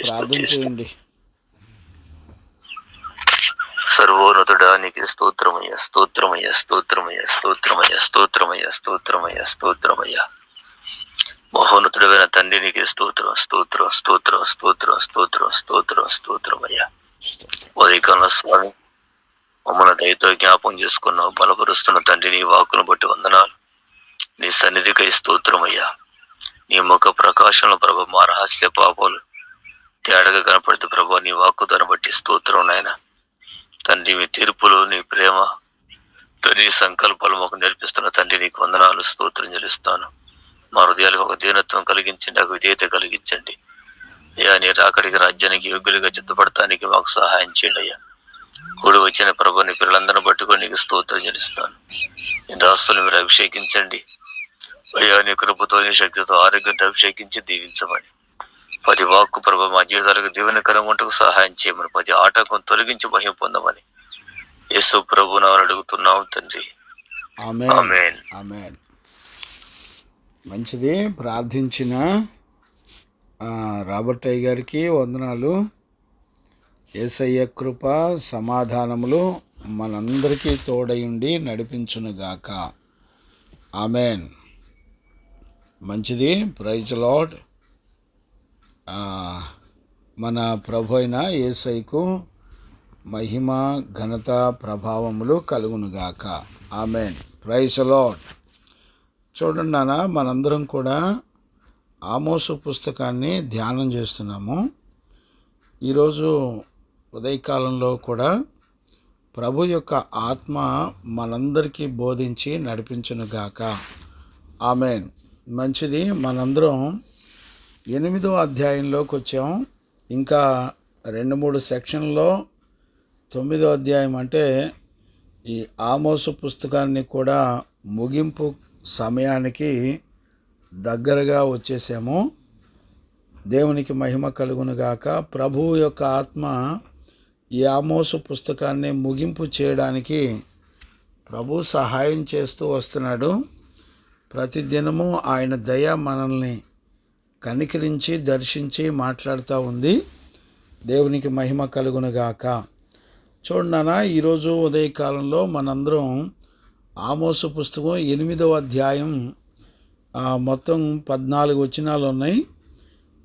ప్రార్థన చేయండి. సర్వోన్నతుడా నీకు స్తోత్రమయ్య, స్తోత్రమయ్య, స్తోత్రమయ్య, స్తోత్రమయ్య, స్తోత్రమయ్య, స్తోత్రమయ్య, స్తోత్రమయ్య. మహోన్నతుడైన తండ్రి నీకు స్తోత్రం, స్తోత్రం, స్తోత్రం, స్తోత్రం, స్తోత్రం, స్తోత్రం, స్తోత్రమయ్య. ఉదయకాల స్వామి మమ్మల్ని దయతో జ్ఞాపం చేసుకున్నావు, బలపరుస్తున్న తండ్రి నీ వాక్కును బట్టి వందనాలు. నీ సన్నిధికై స్తోత్రమయ్యా. నీ ముఖ ప్రకాశంలో ప్రభు మా రహస్య పాపాలు తేడగా కనపడితే ప్రభు నీ వాక్కుతను బట్టి స్తోత్రం నాయన తండ్రి. మీ తీర్పులు, నీ ప్రేమ, నీ సంకల్పాలు మాకు నేర్పిస్తున్న తండ్రి నీకు వందనాలు, స్తోత్రం చెల్లిస్తాను. మా హృదయాలకు ఒక దీనత్వం కలిగించండి, ఒక విధేయత కలిగించండి అయ్యా. నీ రాకడికి రాజ్యానికి యోగ్యులుగా సిద్ధపడటానికి మాకు సహాయం చేయండి అయ్యా. కూడి వచ్చిన ప్రభు నీ పిల్లలందరినీ పట్టుకొని నీకు స్తోత్రం చెల్లిస్తాను. నీ దాస్తులు మీరు అభిషేకించండి అయ్యా. నీ కృపతో, నీ శక్తితో, ఆరోగ్యంతో అభిషేకించి దీవించమని, ప్రతి వాక్కు ప్రభు మా జీవితాలకు దీవెనకరంగా ఉంటకు సహాయం చేయమని, ప్రతి ఆటంకం తొలగించి మహిమ పొందమని యేసు ప్రభువును అడుగుతున్నాం తండ్రి. ఆమేన్. ఆమేన్. మంచిది. ప్రార్థించిన రాబర్ట్ అయ్య గారికి వందనాలు. యేసయ్య కృప సమాధానములు మనందరికీ తోడయుండి నడిపించునుగాక. ఆమేన్. మంచిది. Praise Lord. మన ప్రభు అయిన యేసయ్యకు మహిమ, ఘనత, ప్రభావములు కలుగునుగాక. ఆమేన్. Praise Lord. చూడండి నాన్న, మనందరం కూడా ఆమోసు పుస్తకాన్ని ధ్యానం చేస్తున్నాము. ఈరోజు ఉదయకాలంలో కూడా ప్రభు యొక్క ఆత్మ మనందరికీ బోధించి నడిపించునుగాక. ఆమేన్. మంచిది. మనందరం 8వ అధ్యాయంలోకి వచ్చాం. ఇంకా 2-3 సెక్షన్లో 9వ అధ్యాయం అంటే ఈ ఆమోసు పుస్తకాన్ని కూడా ముగింపు సమయానికి దగ్గరగా వచ్చేసాము. దేవునికి మహిమ కలుగునుగాక. ప్రభువు యొక్క ఆత్మ ఈ ఆమోసు పుస్తకాన్ని ముగింపు చేయడానికి ప్రభు సహాయం చేస్తూ వస్తున్నాడు. ప్రతిదినము ఆయన దయ మనల్ని కనికరించి దర్శించి మాట్లాడుతూ ఉంది. దేవునికి మహిమ కలుగునుగాక. చూడనా, ఈరోజు ఉదయకాలంలో మనందరం ఆమోసు పుస్తకం 8వ అధ్యాయం, మొత్తం 14 వచనాలు ఉన్నాయి.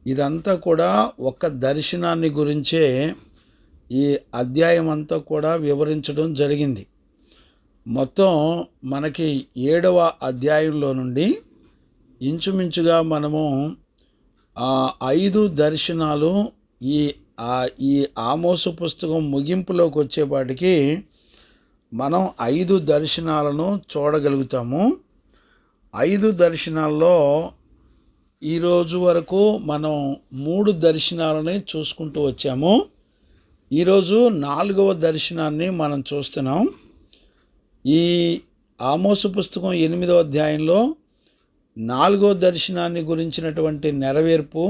ఇదంతా కూడా ఒక దర్శనాన్ని గురించే ఈ అధ్యాయం అంతా కూడా వివరించడం జరిగింది. మొత్తం మనకి 7వ అధ్యాయంలో నుండి ఇంచుమించుగా మనము 5 దర్శనాలు ఈ ఆమోసు పుస్తకం ముగింపులోకి వచ్చేపాటికి మనం 5 దర్శనాలను చూడగలుగుతాము. 5 దర్శనాల్లో ఈరోజు వరకు మనం 3 దర్శనాలని చూసుకుంటూ వచ్చాము. ఈరోజు 4వ దర్శనాన్ని మనం చూస్తున్నాం. ఈ ఆమోసు పుస్తకం 8వ అధ్యాయంలో 4వ దర్శనాన్ని గురించినటువంటి నెరవేర్పు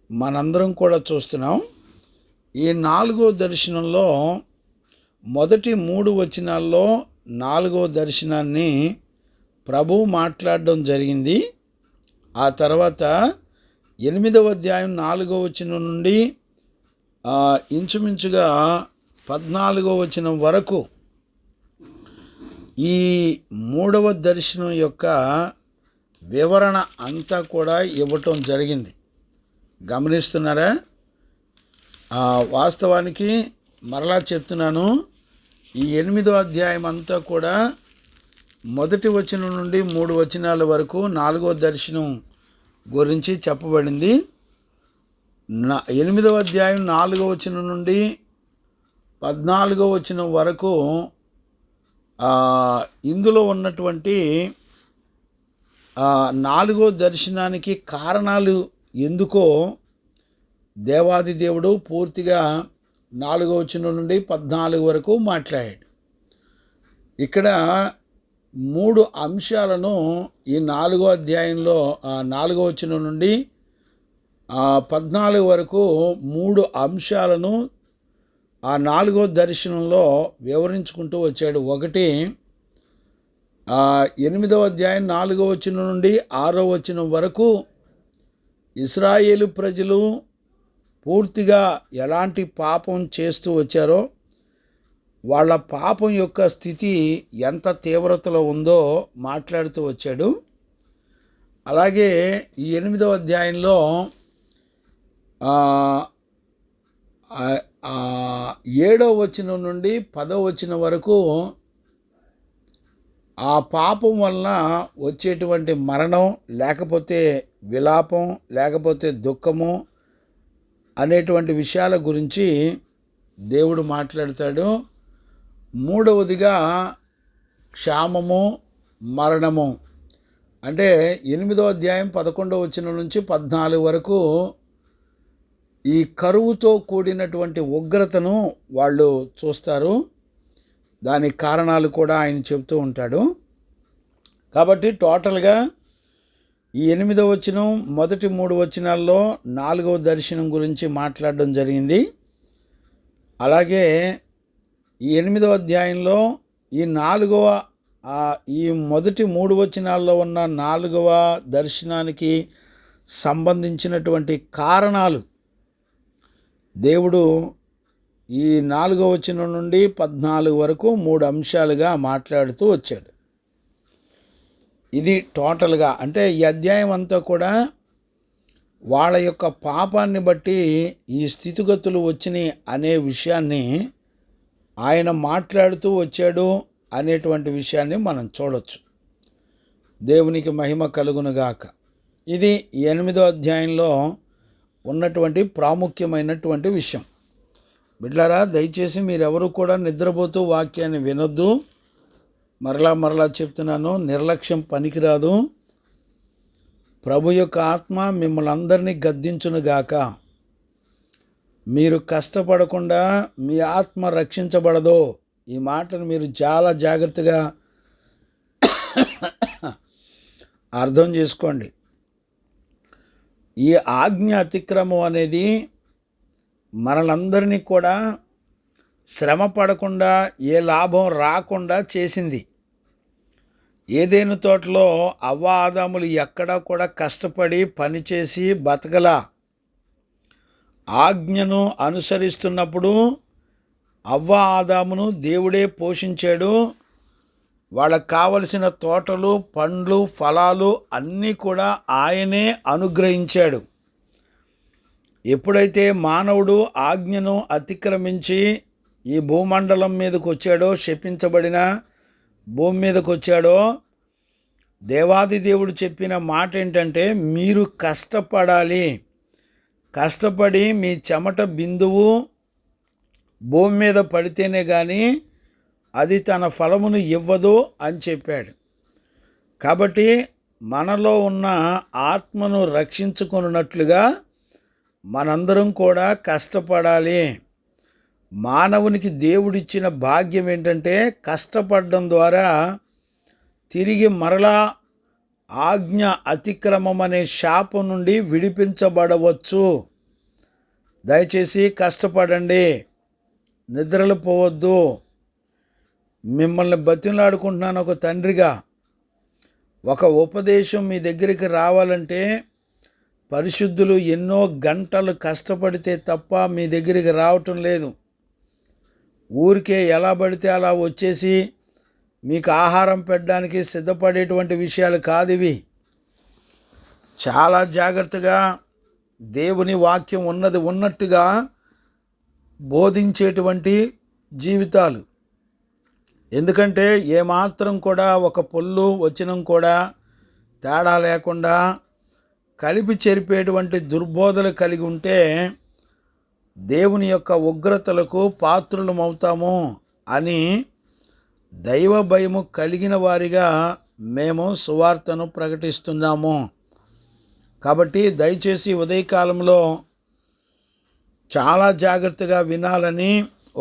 మనందరం కూడా చూస్తున్నాం. ఈ 4వ దర్శనంలో మొదటి 3 వచనాల్లో 4వ దర్శనాన్ని ప్రభు మాట్లాడడం జరిగింది. ఆ తర్వాత 8వ అధ్యాయం 4వ వచనం నుండి ఇంచుమించుగా 14వ వచనం వరకు ఈ 3వ దర్శనం యొక్క వివరణ అంతా కూడా ఇవ్వటం జరిగింది. గమనిస్తున్నారా? వాస్తవానికి మరలా చెప్తున్నాను, ఈ 8వ అధ్యాయం అంతా కూడా మొదటి వచనం నుండి 3 వచనాల వరకు 4వ దర్శనం గురించి చెప్పబడింది. 8వ అధ్యాయం 4వ వచనం నుండి 14వ వచనం వరకు ఇందులో ఉన్నటువంటి 4వ దర్శనానికి కారణాలు ఎందుకో దేవాది దేవుడు పూర్తిగా 4వ వచనం నుండి 14 వరకు మాట్లాడాడు. ఇక్కడ 3 అంశాలను ఈ 4వ అధ్యాయంలో 4వ వచనం నుండి 14 వరకు 3 అంశాలను ఆ 4వ దర్శనంలో వివరించుకుంటూ వచ్చాడు. ఒకటి, 8వ అధ్యాయం 4వ వచనం నుండి 6వ వచనం వరకు ఇశ్రాయేలు ప్రజలు పూర్తిగా ఎలాంటి పాపం చేస్తూ వచ్చారో, వాళ్ళ పాపం యొక్క స్థితి ఎంత తీవ్రతలో ఉందో మాట్లాడుతూ వచ్చాడు. అలాగే ఈ 8వ అధ్యాయంలో 7వ వచనం నుండి 10వ వచనం వరకు ఆ పాపం వలన వచ్చేటువంటి మరణం, లేకపోతే విలాపం, లేకపోతే దుఃఖము అనేటువంటి విషయాల గురించి దేవుడు మాట్లాడతాడు. 3వదిగా క్షామము, మరణము. అంటే 8వ అధ్యాయం 11వ వచనం నుంచి 14 వరకు ఈ కరువుతో కూడినటువంటి ఉగ్రతను వాళ్ళు చూస్తారు. దానికి కారణాలు కూడా ఆయన చెప్తూ ఉంటాడు. కాబట్టి టోటల్గా ఈ 8వ వచనం, మొదటి 3 వచనాల్లో 4వ దర్శనం గురించి మాట్లాడడం జరిగింది. అలాగే ఈ 8వ అధ్యాయంలో ఈ మొదటి 3 వచనాల్లో ఉన్న 4వ దర్శనానికి సంబంధించినటువంటి కారణాలు దేవుడు ఈ 4వ వచనం నుండి 14 వరకు 3 అంశాలుగా మాట్లాడుతూ వచ్చాడు. ఇది టోటల్గా అంటే ఈ అధ్యాయం అంతా కూడా వాళ్ళ యొక్క పాపాన్ని బట్టి ఈ స్థితిగతులు వచ్చినాయి అనే విషయాన్ని ఆయన మాట్లాడుతూ వచ్చాడు అనేటువంటి విషయాన్ని మనం చూడొచ్చు. దేవునికి మహిమ కలుగునుగాక. ఇది 8వ అధ్యాయంలో ఉన్నటువంటి ప్రాముఖ్యమైనటువంటి విషయం. బిడ్లారా, దయచేసి మీరెవరు కూడా నిద్రపోతూ వాక్యాన్ని వినొద్దు. మరలా చెప్తున్నాను, నిర్లక్ష్యం పనికిరాదు. ప్రభు యొక్క ఆత్మ మిమ్మల్ని అందరినీ గద్దించునుగాక. మీరు కష్టపడకుండా మీ ఆత్మ రక్షించబడదో. ఈ మాటను మీరు చాలా జాగ్రత్తగా అర్థం చేసుకోండి. ఈ ఆజ్ఞ అతిక్రమం అనేది మనలందరినీ కూడా శ్రమ పడకుండా, ఏ లాభం రాకుండా చేసింది. ఏదైనా తోటలో అవ్వ ఆదాములు ఎక్కడా కూడా కష్టపడి పనిచేసి బతకలా. ఆజ్ఞను అనుసరిస్తున్నప్పుడు అవ్వ ఆదామును దేవుడే పోషించాడు. వాళ్ళకు కావలసిన తోటలు, పండ్లు, ఫలాలు అన్నీ కూడా ఆయనే అనుగ్రహించాడు. ఎప్పుడైతే మానవుడు ఆజ్ఞను అతిక్రమించి ఈ భూమండలం మీదకు వచ్చాడో, శపించబడిన భూమి మీదకు వచ్చాడో, దేవాది దేవుడు చెప్పిన మాట ఏంటంటే, మీరు కష్టపడాలి. కష్టపడి మీ చెమట బిందువు భూమి మీద పడితేనే కానీ అది తన ఫలమును ఇవ్వదు అని చెప్పాడు. కాబట్టి మనలో ఉన్న ఆత్మను రక్షించుకున్నట్లుగా మనందరం కూడా కష్టపడాలి. మానవునికి దేవుడిచ్చిన భాగ్యం ఏంటంటే, కష్టపడడం ద్వారా తిరిగి మరలా ఆజ్ఞ అతిక్రమం అనే శాపం నుండి విడిపించబడవచ్చు. దయచేసి కష్టపడండి, నిద్రలు పోవద్దు. మిమ్మల్ని బతిమలాడుకుంటున్నాను ఒక తండ్రిగా. ఒక ఉపదేశం మీ దగ్గరికి రావాలంటే పరిశుద్ధులు ఎన్నో గంటలు కష్టపడితే తప్ప మీ దగ్గరికి రావటం లేదు. ఊరికే ఎలా పడితే అలా వచ్చేసి మీకు ఆహారం పెట్టడానికి సిద్ధపడేటువంటి విషయాలు కాదు ఇవి. చాలా జాగ్రత్తగా దేవుని వాక్యం ఉన్నది ఉన్నట్టుగా బోధించేటువంటి జీవితాలు. ఎందుకంటే ఏమాత్రం కూడా ఒక పొల్లు వచనం కూడా తేడా లేకుండా కలిపి చెరిపేటువంటి దుర్బోధలు కలిగి ఉంటే దేవుని యొక్క ఉగ్రతలకు పాత్రులమవుతాము అని దైవ భయము కలిగిన వారిగా మేము సువార్తను ప్రకటిస్తున్నాము. కాబట్టి దయచేసి ఉదయకాలంలో చాలా జాగ్రత్తగా వినాలని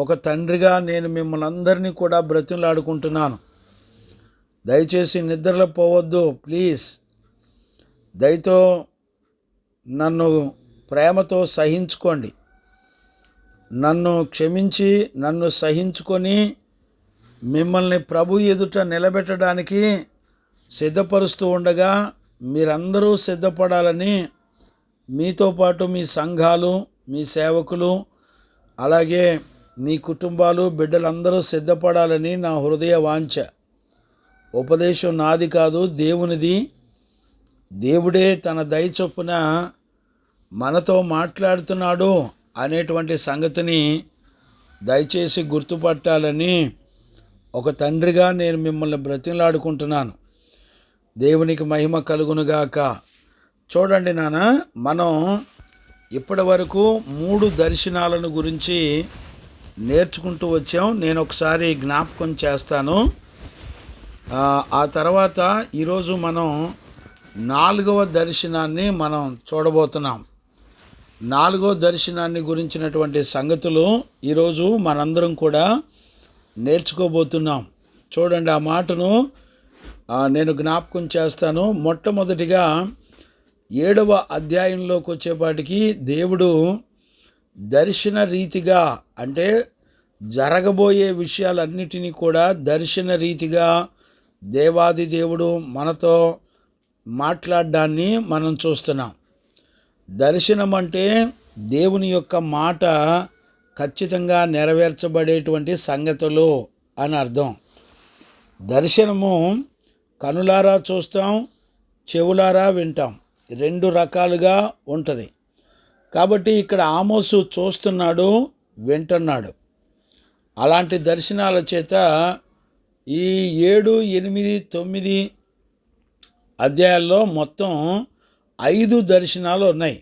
ఒక తండ్రిగా నేను మిమ్మల్ని అందరినీ కూడా బ్రతిమలాడుకుంటున్నాను. దయచేసి నిద్రలో పోవద్దు ప్లీజ్. దయతో నన్ను ప్రేమతో సహించుకోండి. నన్ను క్షమించి నన్ను సహించుకొని మిమ్మల్ని ప్రభు ఎదుట నిలబెట్టడానికి సిద్ధపరుస్తూ ఉండగా మీరందరూ సిద్ధపడాలని మీతో పాటు మీ సంఘాలు, మీ సేవకులు, అలాగే మీ కుటుంబాలు, బిడ్డలందరూ సిద్ధపడాలని నా హృదయ వాంఛ. ఉపదేశం నాది కాదు, దేవునిది. దేవుడే తన దయ చొప్పున మనతో మాట్లాడుతున్నాడు అనేటువంటి సంగతిని దయచేసి గుర్తుపట్టాలని ఒక తండ్రిగా నేను మిమ్మల్ని బ్రతిమలాడుకుంటున్నాను. దేవునికి మహిమ కలుగునుగాక. చూడండి నాన్న, మనం ఇప్పటి వరకు 3 దర్శనాలను గురించి నేర్చుకుంటూ వచ్చాం. నేను ఒకసారి జ్ఞాపకం చేస్తాను. ఆ తర్వాత ఈరోజు మనం 4వ దర్శనాన్ని మనం చూడబోతున్నాం. 4వ దర్శనాన్ని గురించినటువంటి సంగతులు ఈరోజు మనందరం కూడా నేర్చుకోబోతున్నాం. చూడండి, ఆ మాటను నేను జ్ఞాపకం చేస్తాను. మొట్టమొదటిగా 7వ అధ్యాయంలోకి వచ్చేపాటికి దేవుడు దర్శన రీతిగా, అంటే జరగబోయే విషయాలన్నిటినీ కూడా దర్శన రీతిగా దేవాది దేవుడు మనతో మాట్లాడడాన్ని మనం చూస్తున్నాం. దర్శనం అంటే దేవుని యొక్క మాట ఖచ్చితంగా నెరవేర్చబడేటువంటి సంగతులు అని అర్థం. దర్శనము కనులారా చూస్తాం, చెవులారా వింటాం, 2 రకాలుగా ఉంటుంది. కాబట్టి ఇక్కడ ఆమోసు చూస్తున్నాడు, వింటున్నాడు. అలాంటి దర్శనాల చేత ఈ 7, 8, 9 అధ్యాయాల్లో మొత్తం 5 దర్శనాలు ఉన్నాయి.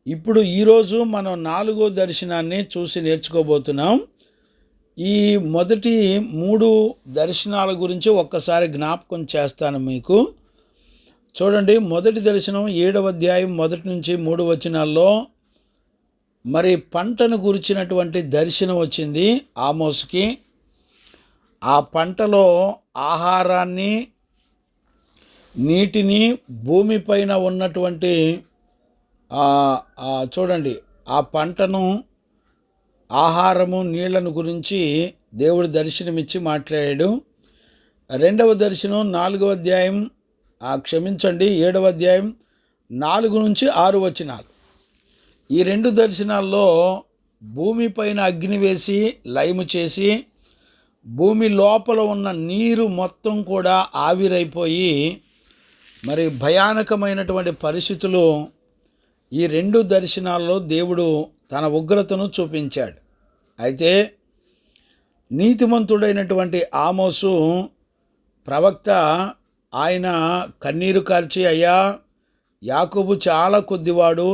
ఇప్పుడు ఈరోజు మనం 4వ దర్శనాన్ని చూసి నేర్చుకోబోతున్నాం. ఈ మొదటి 3 దర్శనాల గురించి ఒక్కసారి జ్ఞాపకం చేస్తాను మీకు. చూడండి, మొదటి దర్శనం 7వ అధ్యాయం 1 నుంచి 3 వచనాల్లో మరి పంటను గురించినటువంటి దర్శనం వచ్చింది ఆమోసుకి. ఆ పంటలో ఆహారాన్ని, నీటిని, భూమిపైన ఉన్నటువంటి చూడండి, ఆ పంటను, ఆహారము, నీళ్లను గురించి దేవుడు దర్శనమిచ్చి మాట్లాడాడు. 2వ దర్శనం 4వ అధ్యాయం 7వ అధ్యాయం 4 నుంచి 6 వచనాలు. ఈ 2 దర్శనాల్లో భూమిపైన అగ్ని వేసి లయము చేసి భూమి లోపల ఉన్న నీరు మొత్తం కూడా ఆవిరైపోయి మరి భయానకమైనటువంటి పరిస్థితులు ఈ 2 దర్శనాల్లో దేవుడు తన ఉగ్రతను చూపించాడు. అయితే నీతిమంతుడైనటువంటి ఆమోసు ప్రవక్త, ఆయన కన్నీరు కార్చి, అయ్యా, యాకోబు చాలా కొద్దివాడు,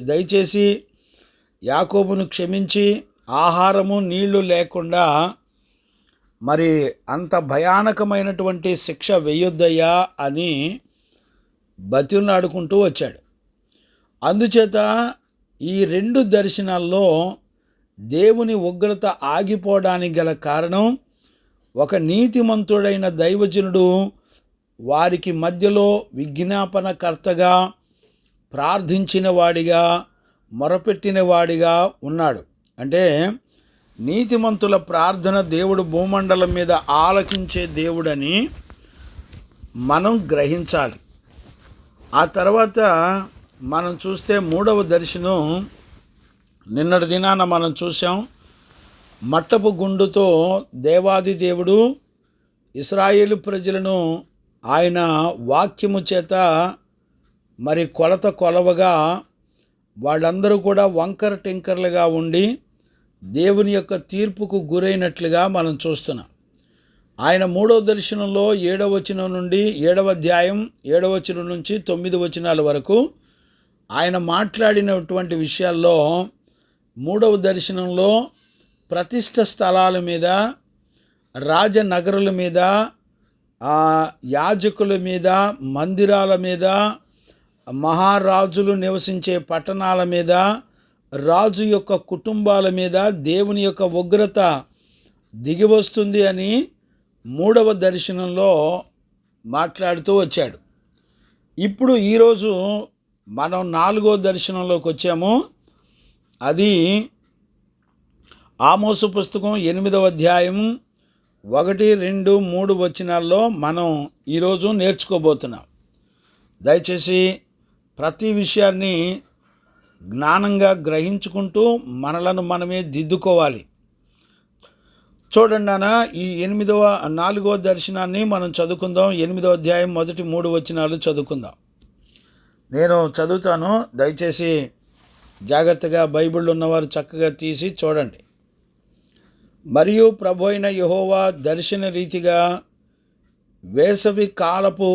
దయచేసి యాకోబును క్షమించి ఆహారము, నీళ్లు లేకుండా మరి అంత భయానకమైనటువంటి శిక్ష వేయొద్దయ్యా అని బతిమలాడుకుంటూ వచ్చాడు. అందుచేత ఈ 2 దర్శనాల్లో దేవుని ఉగ్రత ఆగిపోవడానికి గల కారణం, ఒక నీతిమంతుడైన దైవజనుడు వారికి మధ్యలో విజ్ఞాపనకర్తగా, ప్రార్థించిన వాడిగా, మొరపెట్టిన వాడిగా ఉన్నాడు. అంటే నీతిమంతుల ప్రార్థన దేవుడు భూమండలం మీద ఆలకించే దేవుడని మనం గ్రహించాలి. ఆ తర్వాత మనం చూస్తే 3వ దర్శనం నిన్నటి దినాన మనం చూసాం. మట్టపు గుండుతో దేవాది దేవుడు ఇశ్రాయేలు ప్రజలను ఆయన వాక్యము చేత మరి కొలవగా వాళ్ళందరూ కూడా వంకర టింకర్లుగా ఉండి దేవుని యొక్క తీర్పుకు గురైనట్లుగా మనం చూస్తున్నాం. ఆయన 3వ దర్శనంలో 7వ వచనం నుండి 7వ అధ్యాయం 7వ వచనం నుంచి 9 వచనాల వరకు ఆయన మాట్లాడినటువంటి విషయాల్లో 3వ దర్శనంలో ప్రతిష్ఠ స్థలాల మీద, రాజనగరుల మీద, యాజకుల మీద, మందిరాల మీద, మహారాజులు నివసించే పట్టణాల మీద, రాజు యొక్క కుటుంబాల మీద దేవుని యొక్క ఉగ్రత దిగివస్తుంది అని 3వ దర్శనంలో మాట్లాడుతూ వచ్చాడు. ఇప్పుడు ఈరోజు మనం 4వ దర్శనంలోకి వచ్చాము. అది ఆమోసు పుస్తకం 8వ అధ్యాయం 1, 2, 3 వచనాల్లో మనం ఈరోజు నేర్చుకోబోతున్నాం. దయచేసి ప్రతి విషయాన్ని జ్ఞానంగా గ్రహించుకుంటూ మనలను మనమే దిద్దుకోవాలి. చూడండి నాన్న, ఈ 4వ దర్శనాన్ని మనం చదువుకుందాం. 8వ అధ్యాయం మొదటి 3 వచనాలు చదువుకుందాం. నేను చదువుతాను, దయచేసి జాగ్రత్తగా బైబిల్ ఉన్నవారు చక్కగా తీసి చూడండి. మరియు ప్రభు అయిన యెహోవా దర్శన రీతిగా వేసవి కాలపు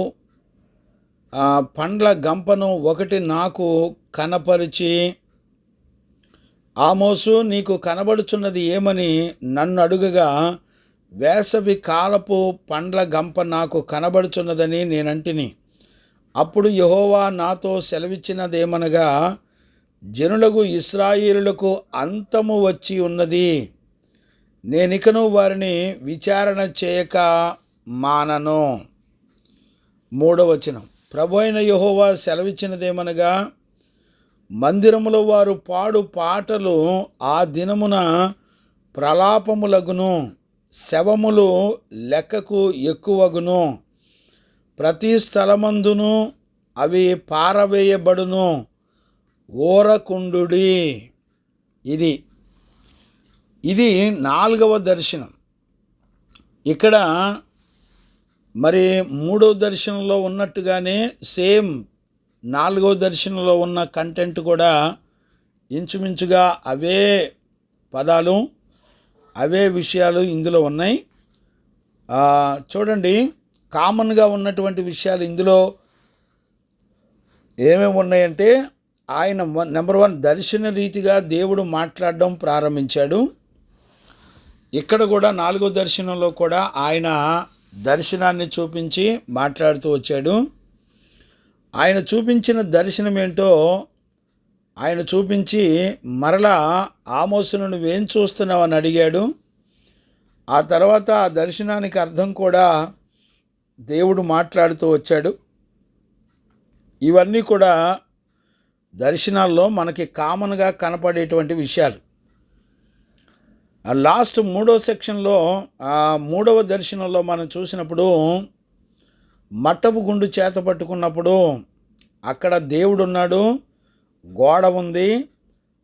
పండ్ల గంపను ఒకటి నాకు కనపరిచి, ఆమోసు, నీకు కనబడుచున్నది ఏమని నన్ను అడుగగా, వేసవి కాలపు పండ్ల గంప నాకు కనబడుచున్నదని నేనంటిని. అప్పుడు యెహోవా నాతో సెలవిచ్చినదేమనగా, జనులకు ఇశ్రాయేలులకు అంతము వచ్చి ఉన్నది, నేనికను వారిని విచారణ చేయక మానను. 3వ వచనం, ప్రభు అయిన యెహోవా సెలవిచ్చినదేమనగా, మందిరములో వారు పాడు పాటలు ఆ దినమున ప్రలాపములగును, శవములు లెక్కకు ఎక్కువగును, ప్రతి స్థలమందును అవి పారవేయబడును, ఓరకుండుడి. ఇది 4వ దర్శనం. ఇక్కడ మరి 3వ దర్శనంలో ఉన్నట్టుగానే సేమ్ 4వ దర్శనంలో ఉన్న కంటెంట్ కూడా ఇంచుమించుగా అవే పదాలు, అవే విషయాలు ఇందులో ఉన్నాయి. చూడండి, కామన్గా ఉన్నటువంటి విషయాలు ఇందులో ఏమేమి ఉన్నాయంటే, ఆయన నెంబర్ 1 దర్శన రీతిగా దేవుడు మాట్లాడడం ప్రారంభించాడు. ఇక్కడ కూడా 4వ దర్శనంలో కూడా ఆయన దర్శనాన్ని చూపించి మాట్లాడుతూ వచ్చాడు. ఆయన చూపించిన దర్శనం ఏంటో ఆయన చూపించి మరలా ఆమోసును నువ్వేం చూస్తున్నావు అని అడిగాడు. ఆ తర్వాత ఆ దర్శనానికి అర్థం కూడా దేవుడు మాట్లాడుతూ వచ్చాడు. ఇవన్నీ కూడా దర్శనాల్లో మనకి కామన్గా కనపడేటువంటి విషయాలు. లాస్ట్ 3వ సెక్షన్లో 3వ దర్శనంలో మనం చూసినప్పుడు మట్టపు గుండు చేత పట్టుకున్నప్పుడు అక్కడ దేవుడు ఉన్నాడు, గోడ ఉంది,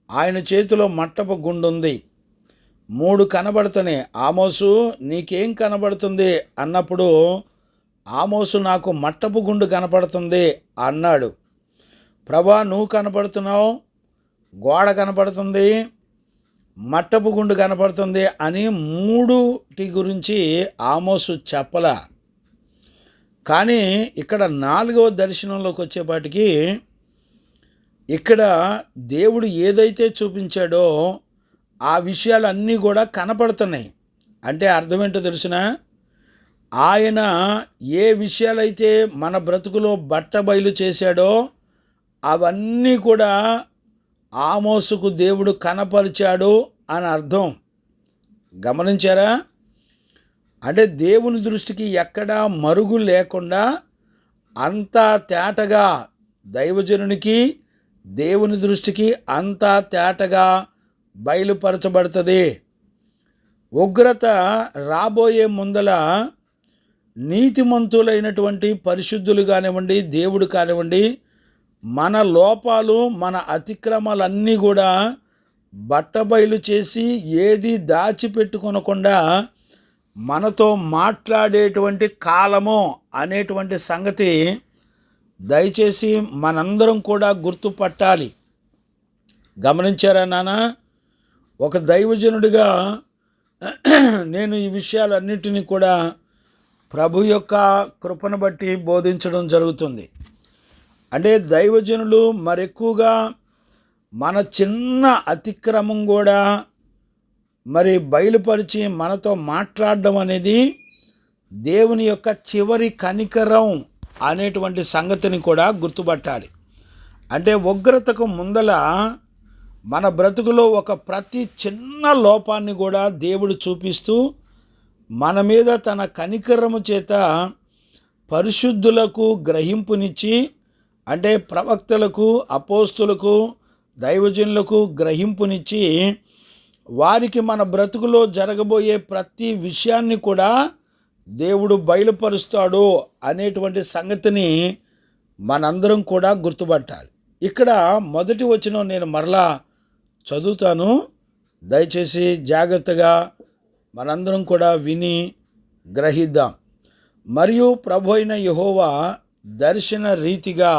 ఆయన చేతిలో మట్టపు గుండు ఉంది. 3 కనబడుతున్నాయి. ఆమోసు, నీకేం కనబడుతుంది అన్నప్పుడు ఆమోసు, నాకు మట్టపు గుండు కనపడుతుంది అన్నాడు. ప్రభా, నువ్వు కనపడుతున్నావు, గోడ కనపడుతుంది, మట్టపు గుండు కనపడుతుంది అని 3 గురించి ఆమోసు చెప్పలా. కానీ ఇక్కడ 4వ దర్శనంలోకి వచ్చేపాటికి ఇక్కడ దేవుడు ఏదైతే చూపించాడో ఆ విషయాలన్నీ కూడా కనపడుతున్నాయి. అంటే అర్థమేంటో తెలిసిన, ఆయన ఏ విషయాలైతే మన బ్రతుకులో బట్టబయలు చేశాడో అవన్నీ కూడా ఆమోసుకు దేవుడు కనపరిచాడు అని అర్థం. గమనించారా? అంటే దేవుని దృష్టికి ఎక్కడా మరుగు లేకుండా అంతా తేటగా, దైవజనునికి దేవుని దృష్టికి అంతా తేటగా బయలుపరచబడుతుంది. ఉగ్రత రాబోయే ముందల నీతిమంతులైనటువంటి పరిశుద్ధులు కానివ్వండి, దేవుడు కానివ్వండి, మన లోపాలు, మన అతిక్రమాలన్నీ కూడా బట్టబయలు చేసి ఏది దాచిపెట్టుకొనకుండా మనతో మాట్లాడేటువంటి కాలము అనేటువంటి సంగతి దయచేసి మనందరం కూడా గుర్తుపట్టాలి. గమనించారా నాన్న? ఒక దైవజనుడిగా నేను ఈ విషయాలన్నిటినీ కూడా ప్రభు యొక్క కృపను బట్టి బోధించడం జరుగుతుంది. అంటే దైవజనులు మరెక్కువగా మన చిన్న అతిక్రమం కూడా మరి బయలుపరిచి మనతో మాట్లాడడం అనేది దేవుని యొక్క చివరి కనికరం అనేటువంటి సంగతిని కూడా గుర్తుపట్టాలి. అంటే ఉగ్రతకు ముందల మన బ్రతుకులో ఒక ప్రతి చిన్న లోపాన్ని కూడా దేవుడు చూపిస్తూ మన మీద తన కనికరము చేత పరిశుద్ధులకు గ్రహింపునిచ్చి, అంటే ప్రవక్తలకు, అపోస్తులకు, దైవజనులకు గ్రహింపునిచ్చి వారికి మన బ్రతుకులో జరగబోయే ప్రతి విషయాన్ని కూడా దేవుడు బయలుపరుస్తాడు అనేటువంటి సంగతిని మనందరం కూడా గుర్తుపట్టాలి. ఇక్కడ మొదటి వచనం నేను మరలా చదువుతాను, దయచేసి జాగ్రత్తగా మనందరం కూడా విని గ్రహిద్దాం. మరియు ప్రభు అయిన యెహోవా దర్శన రీతిగా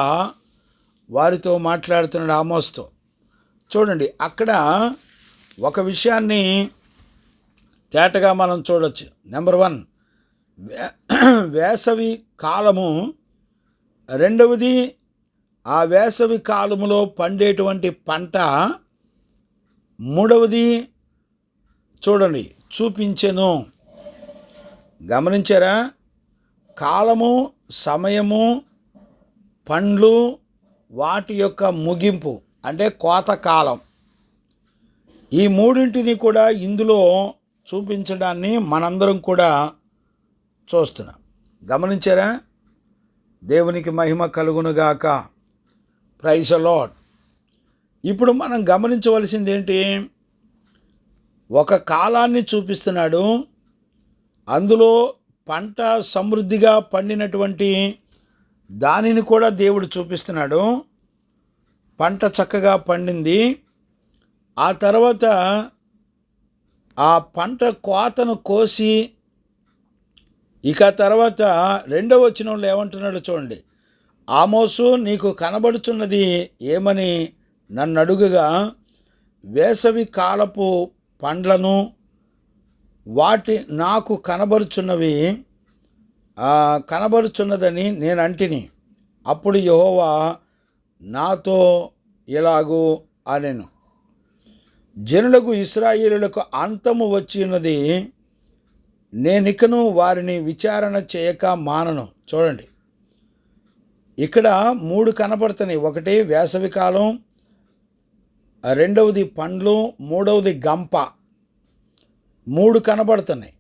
వారితో మాట్లాడుతున్నాడు ఆమోస్తో. చూడండి, అక్కడ ఒక విషయాన్ని తేటగా మనం చూడొచ్చు. నెంబర్ 1 వేసవి కాలము, రెండవది ఆ వేసవి కాలములో పండేటువంటి పంట, మూడవది చూడండి చూపించెను. గమనించారా? కాలము, సమయము, పండ్లు, వాటి యొక్క ముగింపు అంటే కోత కాలం, ఈ మూడింటిని కూడా ఇందులో చూపించడాన్ని మనందరం కూడా చూస్తున్నాం. గమనించారా? దేవునికి మహిమ కలుగునుగాక. Praise the lord. ఇప్పుడు మనం గమనించవలసింది ఏంటి? ఒక కాలాన్ని చూపిస్తున్నాడు, అందులో పంట సమృద్ధిగా పండినటువంటి దానిని కూడా దేవుడు చూపిస్తున్నాడు. పంట చక్కగా పండింది. ఆ తర్వాత ఆ పంట కోతను కోసి, ఇక తర్వాత రెండవ వచనంలో ఏమంటున్నాడు చూడండి. ఆమోసు, నీకు కనబడుచున్నది ఏమని నన్ను అడుగగా, వేసవి కాలపు పండ్లను వాటి నాకు కనబడుచున్నదని నేను అంటిని. అప్పుడు యెహోవా నాతో ఇలాగూ అనెను, జనులకు ఇశ్రాయేలులకు అంతము వచ్చి ఉన్నది, నేనికను వారిని విచారణ చేయక మానను. చూడండి, ఇక్కడ 3 కనపడుతున్నాయి. ఒకటి వేసవికాలం, రెండవది పండ్లు, మూడవది గంప. 3 కనబడుతున్నాయి.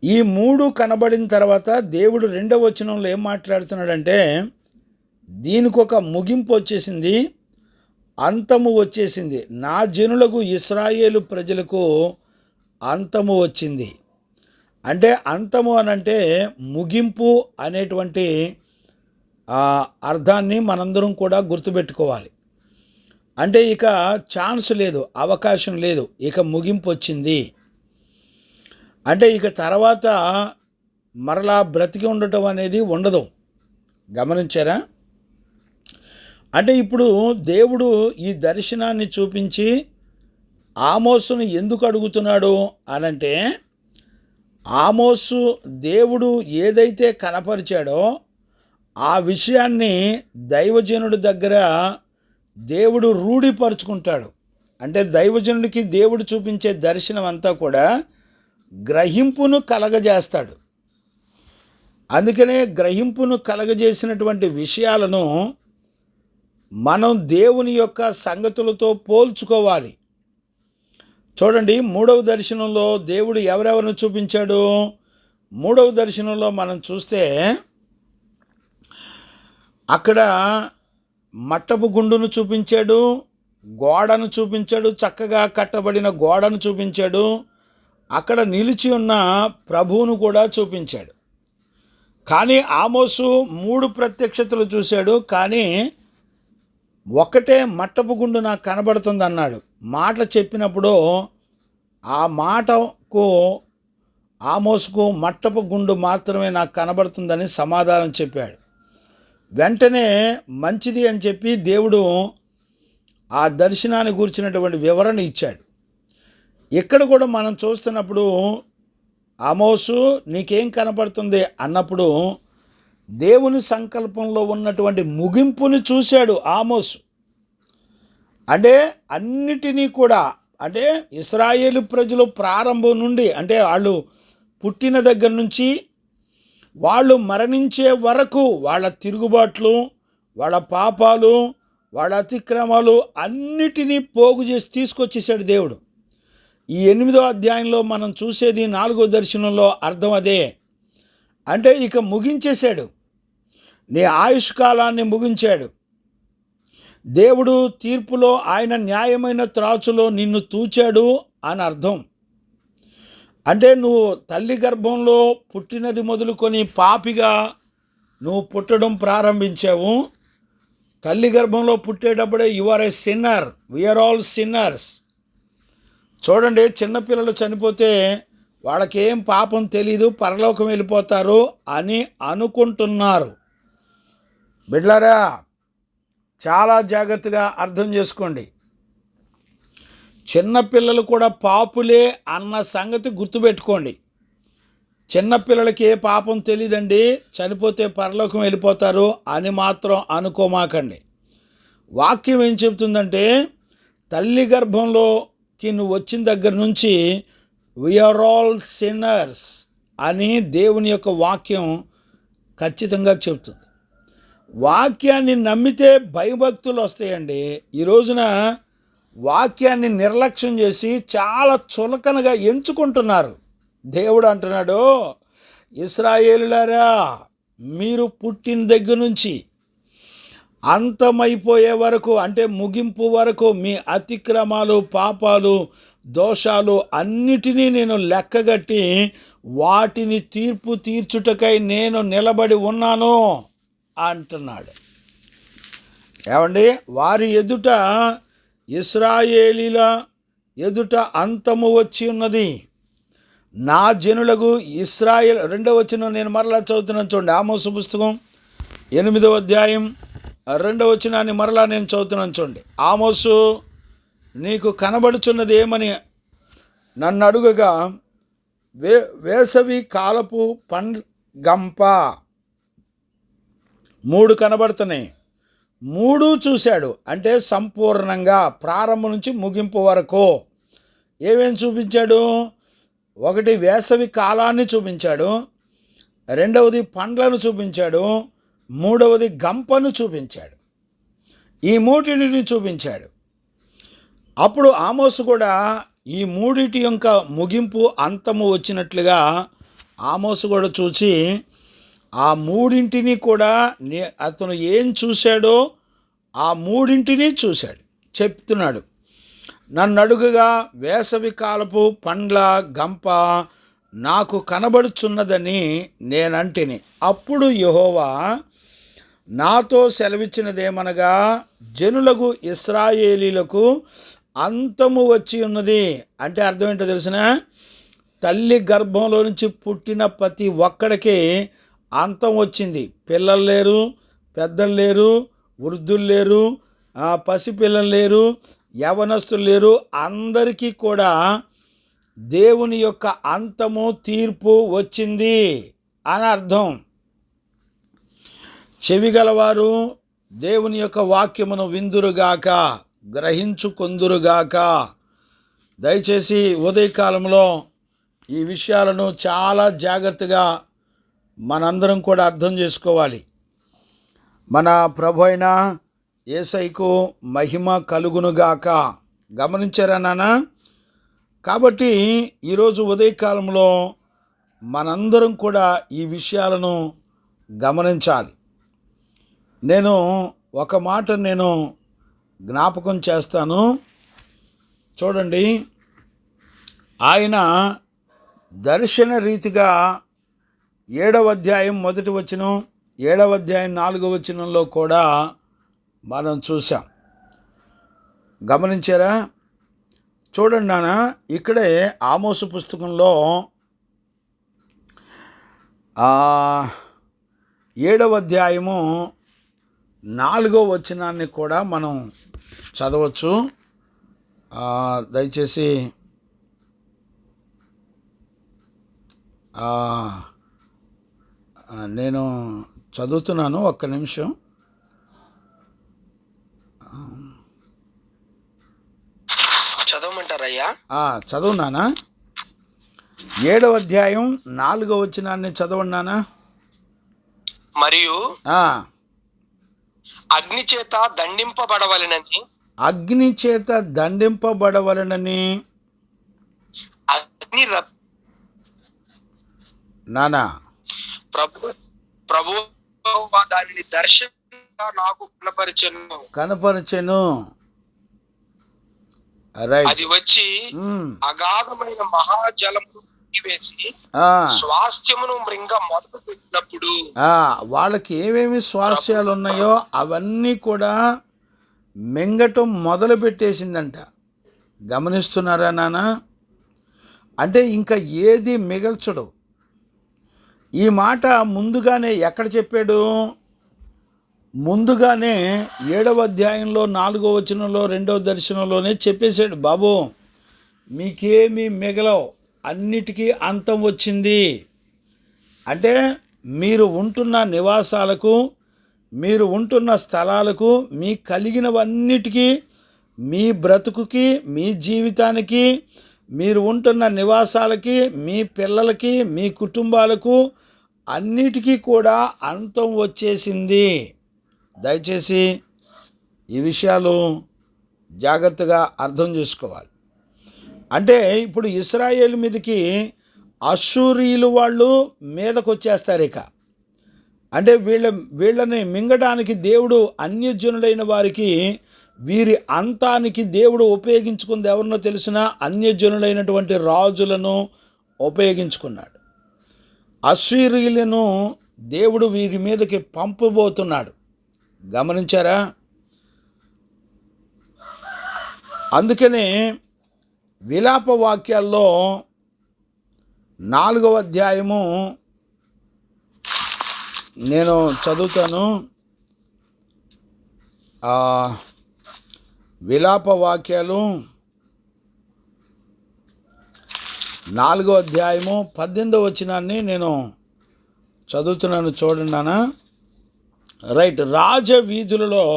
ఈ 3 కనబడిన తర్వాత దేవుడు రెండవ వచనంలో ఏం మాట్లాడుతున్నాడంటే, దీనికి ఒక ముగింపు వచ్చేసింది, అంతము వచ్చేసింది. నా జనులకు ఇశ్రాయేలు ప్రజలకు అంతము వచ్చింది. అంటే అంతము అనంటే ముగింపు అనేటువంటి అర్థాన్ని మనందరం కూడా గుర్తుపెట్టుకోవాలి. అంటే ఇక ఛాన్స్ లేదు, అవకాశం లేదు, ఇక ముగింపు వచ్చింది. అంటే ఇక తర్వాత మరలా బ్రతికి ఉండటం అనేది ఉండదు. గమనించారా? అంటే ఇప్పుడు దేవుడు ఈ దర్శనాన్ని చూపించి ఆమోసును ఎందుకు అడుగుతున్నాడు అనంటే, ఆమోసు దేవుడు ఏదైతే కనపరిచాడో ఆ విషయాన్ని దైవజనుడి దగ్గర దేవుడు రూఢిపరుచుకుంటాడు. అంటే దైవజనుడికి దేవుడు చూపించే దర్శనం అంతా కూడా గ్రహింపును కలగజేస్తాడు. అందుకనే గ్రహింపును కలగజేసినటువంటి విషయాలను మనం దేవుని యొక్క సంగతులతో పోల్చుకోవాలి. చూడండి, 3వ దర్శనంలో దేవుడు ఎవరెవరిని చూపించాడు? 3వ దర్శనంలో మనం చూస్తే అక్కడ మట్టపు గుండును చూపించాడు, గోడను చూపించాడు, చక్కగా కట్టబడిన గోడను చూపించాడు, అక్కడ నిలిచి ఉన్న ప్రభువును కూడా చూపించాడు. కానీ ఆమోసు 3 ప్రత్యక్షతలు చూశాడు, కానీ ఒకటే మట్టపు గుండు నాకు కనబడుతుంది అన్నాడు. మాట చెప్పినప్పుడు ఆ మాటకు ఆమోసుకు మట్టపు గుండు మాత్రమే నాకు కనబడుతుందని సమాధానం చెప్పాడు. వెంటనే మంచిది అని చెప్పి దేవుడు ఆ దర్శనాన్ని గురించినటువంటి వివరణ ఇచ్చాడు. ఇక్కడ కూడా మనం చూస్తున్నప్పుడు ఆమోసు నీకేం కనపడుతుంది అన్నప్పుడు దేవుని సంకల్పంలో ఉన్నటువంటి ముగింపుని చూశాడు ఆమోసు. అంటే అన్నిటినీ కూడా, అంటే ఇశ్రాయేలు ప్రజలు ప్రారంభం నుండి, అంటే వాళ్ళు పుట్టిన దగ్గర నుంచి వాళ్ళు మరణించే వరకు వాళ్ళ తిరుగుబాట్లు, వాళ్ళ పాపాలు, వాళ్ళ అతిక్రమాలు అన్నిటినీ పోగు చేసి తీసుకొచ్చేసాడు దేవుడు. ఈ 8వ అధ్యాయంలో మనం చూసేది 4వ దర్శనంలో అర్థం అదే. అంటే ఇక ముగించేశాడు, నీ ఆయుష్కాలాన్ని ముగించాడు. దేవుడు తీర్పులో ఆయన న్యాయమైన త్రాచులో నిన్ను తూచాడు అని అర్థం. అంటే నువ్వు తల్లి గర్భంలో పుట్టినది మొదలుకొని పాపిగా నువ్వు పుట్టడం ప్రారంభించావు. తల్లి గర్భంలో పుట్టేటప్పుడే you are a sinner, we are all sinners. చూడండి, చిన్నపిల్లలు చనిపోతే వాళ్ళకేం పాపం తెలీదు, పరలోకం వెళ్ళిపోతారు అని అనుకుంటున్నారు. బిడ్లారా, చాలా జాగ్రత్తగా అర్థం చేసుకోండి. చిన్నపిల్లలు కూడా పాపులే అన్న సంగతి గుర్తుపెట్టుకోండి. చిన్నపిల్లలకి ఏ పాపం తెలియదండి, చనిపోతే పరలోకం వెళ్ళిపోతారు అని మాత్రం అనుకోమాకండి. వాక్యం ఏం చెబుతుందంటే, తల్లి గర్భంలోకి నువ్వు వచ్చిన దగ్గర నుంచి వీఆర్ ఆల్ సిన్నర్స్ అని దేవుని యొక్క వాక్యం ఖచ్చితంగా చెబుతుంది. వాక్యాన్ని నమ్మితే భయభక్తులు వస్తాయండి. ఈ రోజున వాక్యాన్ని నిర్లక్ష్యం చేసి చాలా చులకనగా ఎంచుకుంటున్నారు. దేవుడు అంటున్నాడు, ఇశ్రాయేలులారా, మీరు పుట్టిన దగ్గర నుంచి అంతమైపోయే వరకు, అంటే ముగింపు వరకు మీ అతిక్రమాలు, పాపాలు, దోషాలు అన్నిటినీ నేను లెక్కగట్టి వాటిని తీర్పు తీర్చుటకై నేను నిలబడి ఉన్నాను అంటున్నాడు. ఏమండి, వారి ఎదుట, ఇశ్రాయేలీల ఎదుట అంతము వచ్చి ఉన్నది. నా జనులకు ఇశ్రాయేల్, 2వ వచనం నేను మరలా చదువుతున్నాను చూడండి. ఆమోసు పుస్తకం 8వ అధ్యాయం 2వ వచనాన్ని మరలా నేను చదువుతున్నాను చూడండి. ఆమోసు, నీకు కనబడుచున్నది ఏమని నన్ను అడుగగా, వేసవి కాలపు గంప 3 కనబడుతున్నాయి. 3 చూశాడు, అంటే సంపూర్ణంగా ప్రారంభం నుంచి ముగింపు వరకు. ఏమేం చూపించాడు? 1 వేసవి కాలాన్ని చూపించాడు, 2వది పండ్లను చూపించాడు, 3వది గంపను చూపించాడు. ఈ 3టిని చూపించాడు. అప్పుడు ఆమోసు కూడా ఈ 3టి యొక్క ముగింపు, అంతము వచ్చినట్లుగా ఆమోసు కూడా చూసి ఆ 3టిని కూడా అతను ఏం చూశాడో ఆ 3టిని చూశాడు. చెప్తున్నాడు, నన్ను అడుగుగా వేసవి కాలపు పండ్ల గంప నాకు కనబడుచున్నదని నేనంటిని. అప్పుడు యెహోవా నాతో సెలవిచ్చినదేమనగా, జనులకు ఇశ్రాయేలీలకు అంతము వచ్చి ఉన్నది. అంటే అర్థం ఏంటో తెలిసిన, తల్లి గర్భంలో నుంచి పుట్టిన ప్రతి ఒక్కడికి అంతం వచ్చింది. పిల్లలు లేరు, పెద్దలు లేరు, వృద్ధులు లేరు, పసిపిల్లలు లేరు, యవనస్తులు లేరు. అందరికీ కూడా దేవుని యొక్క అంతము, తీర్పు వచ్చింది అని అర్థం. చెవిగలవారు దేవుని యొక్క వాక్యమును విందురుగాక, గ్రహించుకొందురుగాక. దయచేసి ఉదయకాలంలో ఈ విషయాలను చాలా జాగ్రత్తగా మనందరం కూడా అర్థం చేసుకోవాలి. మన ప్రభు అయిన యేసయ్యకు మహిమ కలుగునుగాక. గమనించారా నాన్న? కాబట్టి ఈరోజు ఉదయకాలంలో మనందరం కూడా ఈ విషయాలను గమనించాలి. నేను ఒక మాట నేను జ్ఞాపకం చేస్తాను. చూడండి, ఆయన దర్శన రీతిగా 7వ అధ్యాయం 1వ వచనం, 7వ అధ్యాయం 4వ వచనంలో కూడా మనం చూసాం. గమనించారా? చూడండి నాన్న, ఇక్కడే ఆమోసు పుస్తకంలో 7వ అధ్యాయము 4వ వచనాన్ని కూడా మనం చదవచ్చు. దయచేసి నేను చదువుతున్నాను, ఒక్క నిమిషం. చదవమంటారయ్యా? చదువునానా? 7వ అధ్యాయం 4వ వచనాన్ని చదవన్నానా? మరియు అగ్ని చేత దండింపబడవలెనని, అగ్ని చేత దండింపబడవలెనని అగ్ని నానా ప్రభు దానిని దర్శనంగా నాకు కనపరిచెను. రైట్. అది వచ్చి అగాధమైన మహాజలము మింగివేసి ఆ, స్వాస్థ్యమును మృంగ మొదలు పెట్టినప్పుడు వాళ్ళకి ఏమేమి స్వాస్యాలు ఉన్నాయో అవన్నీ కూడా మింగటం మొదలు పెట్టేసిందంట. గమనిస్తున్నారా నాన్న? అంటే ఇంకా ఏది మిగల్చడు. ఈ మాట ముందుగానే ఎక్కడ చెప్పాడు? ముందుగానే 7వ అధ్యాయంలో 4వ వచనంలో 2వ దర్శనంలోనే చెప్పేశాడు, బాబు మీకేమీ మిగలవు, అన్నిటికీ అంతం వచ్చింది. అంటే మీరు ఉంటున్న నివాసాలకు, మీరు ఉంటున్న స్థలాలకు, మీ కలిగినవన్నిటికీ, మీ బ్రతుకుకి, మీ జీవితానికి, మీరు ఉంటున్న నివాసాలకి, మీ పిల్లలకి, మీ కుటుంబాలకు అన్నిటికీ కూడా అంతం వచ్చేసింది. దయచేసి ఈ విషయాలు జాగ్రత్తగా అర్థం చేసుకోవాలి. అంటే ఇప్పుడు ఇశ్రాయేలు మీదకి అష్షూరీయులు వాళ్ళు మీదకు వచ్చేస్తారు. ఇక అంటే వీళ్ళని మింగడానికి దేవుడు అన్యజనులైన వారికి, వీరి అంతానికి దేవుడు ఉపయోగించుకుంది ఎవరినో తెలిసిన అన్యజనులైనటువంటి రాజులను ఉపయోగించుకున్నాడు. అష్షూరీయులను దేవుడు వీరి మీదకి పంపబోతున్నాడు. గమనించారా? అందుకనే విలాప వాక్యాల్లో 4వ అధ్యాయము నేను చదువుతాను. విలాప వాక్యాలు 4వ అధ్యాయము 18వ వచనాన్ని నేను చదువుతున్నాను, చూడండి నాన్న. రైట్. రాజవీధులలో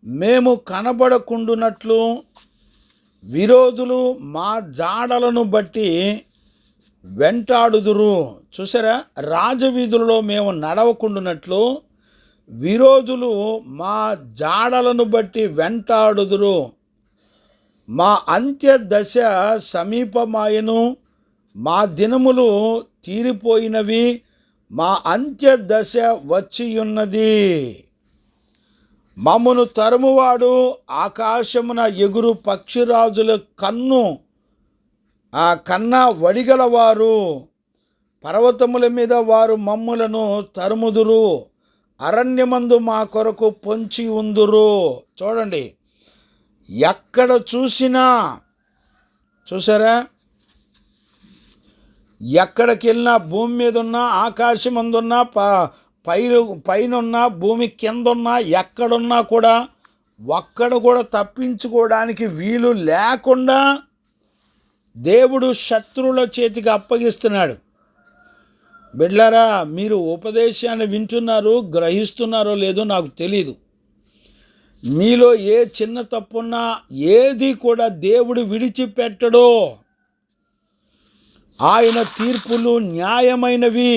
మేము కనబడకుండునట్లు విరోధులు మా జాడలను బట్టి వెంటాడుదురు. చూసారా? రాజవీధులలో మేము నడవకుండునట్లు విరోధులు మా జాడలను బట్టి వెంటాడుదురు. మా అంత్య దశ సమీపమాయను, మా దినములు తీరిపోయినవి, మా అంత్య దశ వచ్చియున్నది. మమ్మను తరుమువాడు ఆకాశమున ఎగురు పక్షిరాజుల కన్నా వడిగలవారు. పర్వతముల మీద వారు మమ్ములను తరుముదురు, అరణ్యమందు మా కొరకు పొంచి ఉందురు. చూడండి, ఎక్కడ చూసినా, చూసారా, ఎక్కడికి వెళ్ళినా, భూమి మీద ఉన్నా, ఆకాశం అందున్నా, పైనున్నా, భూమి కిందున్నా, ఎక్కడున్నా కూడా ఒక్కడ కూడా తప్పించుకోవడానికి వీలు లేకుండా దేవుడు శత్రువుల చేతికి అప్పగిస్తున్నాడు. బిడ్డలారా, మీరు ఉపదేశాన్ని వింటున్నారు, గ్రహిస్తున్నారో లేదో నాకు తెలీదు. మీలో ఏ చిన్న తప్పున్నా ఏది కూడా దేవుడు విడిచిపెట్టడో. ఆయన తీర్పులు న్యాయమైనవి.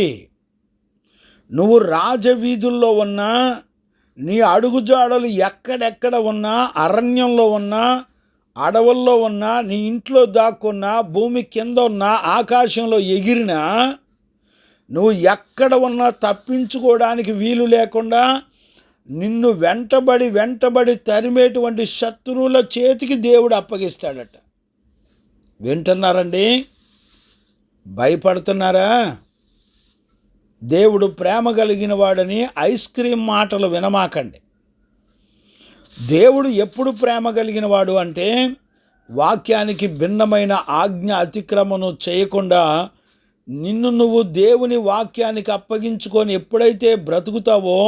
నువ్వు రాజవీధుల్లో ఉన్నా, నీ అడుగుజాడలు ఎక్కడెక్కడ ఉన్నా, అరణ్యంలో ఉన్నా, అడవుల్లో ఉన్నా, నీ ఇంట్లో దాక్కున్నా, భూమి కింద ఉన్నా, ఆకాశంలో ఎగిరినా, నువ్వు ఎక్కడ ఉన్నా తప్పించుకోవడానికి వీలు లేకుండా నిన్ను వెంటబడి తరిమేటువంటి శత్రువుల చేతికి దేవుడు అప్పగిస్తాడట. వింటున్నారండి? భయపడుతున్నారా? దేవుడు ప్రేమ కలిగిన వాడని ఐస్ క్రీమ్ మాటలు వినమాకండి. దేవుడు ఎప్పుడు ప్రేమ కలిగిన వాడు అంటే, వాక్యానికి భిన్నమైన ఆజ్ఞ అతిక్రమను చేయకుండా నిన్ను నువ్వు దేవుని వాక్యానికి అప్పగించుకొని ఎప్పుడైతే బ్రతుకుతావో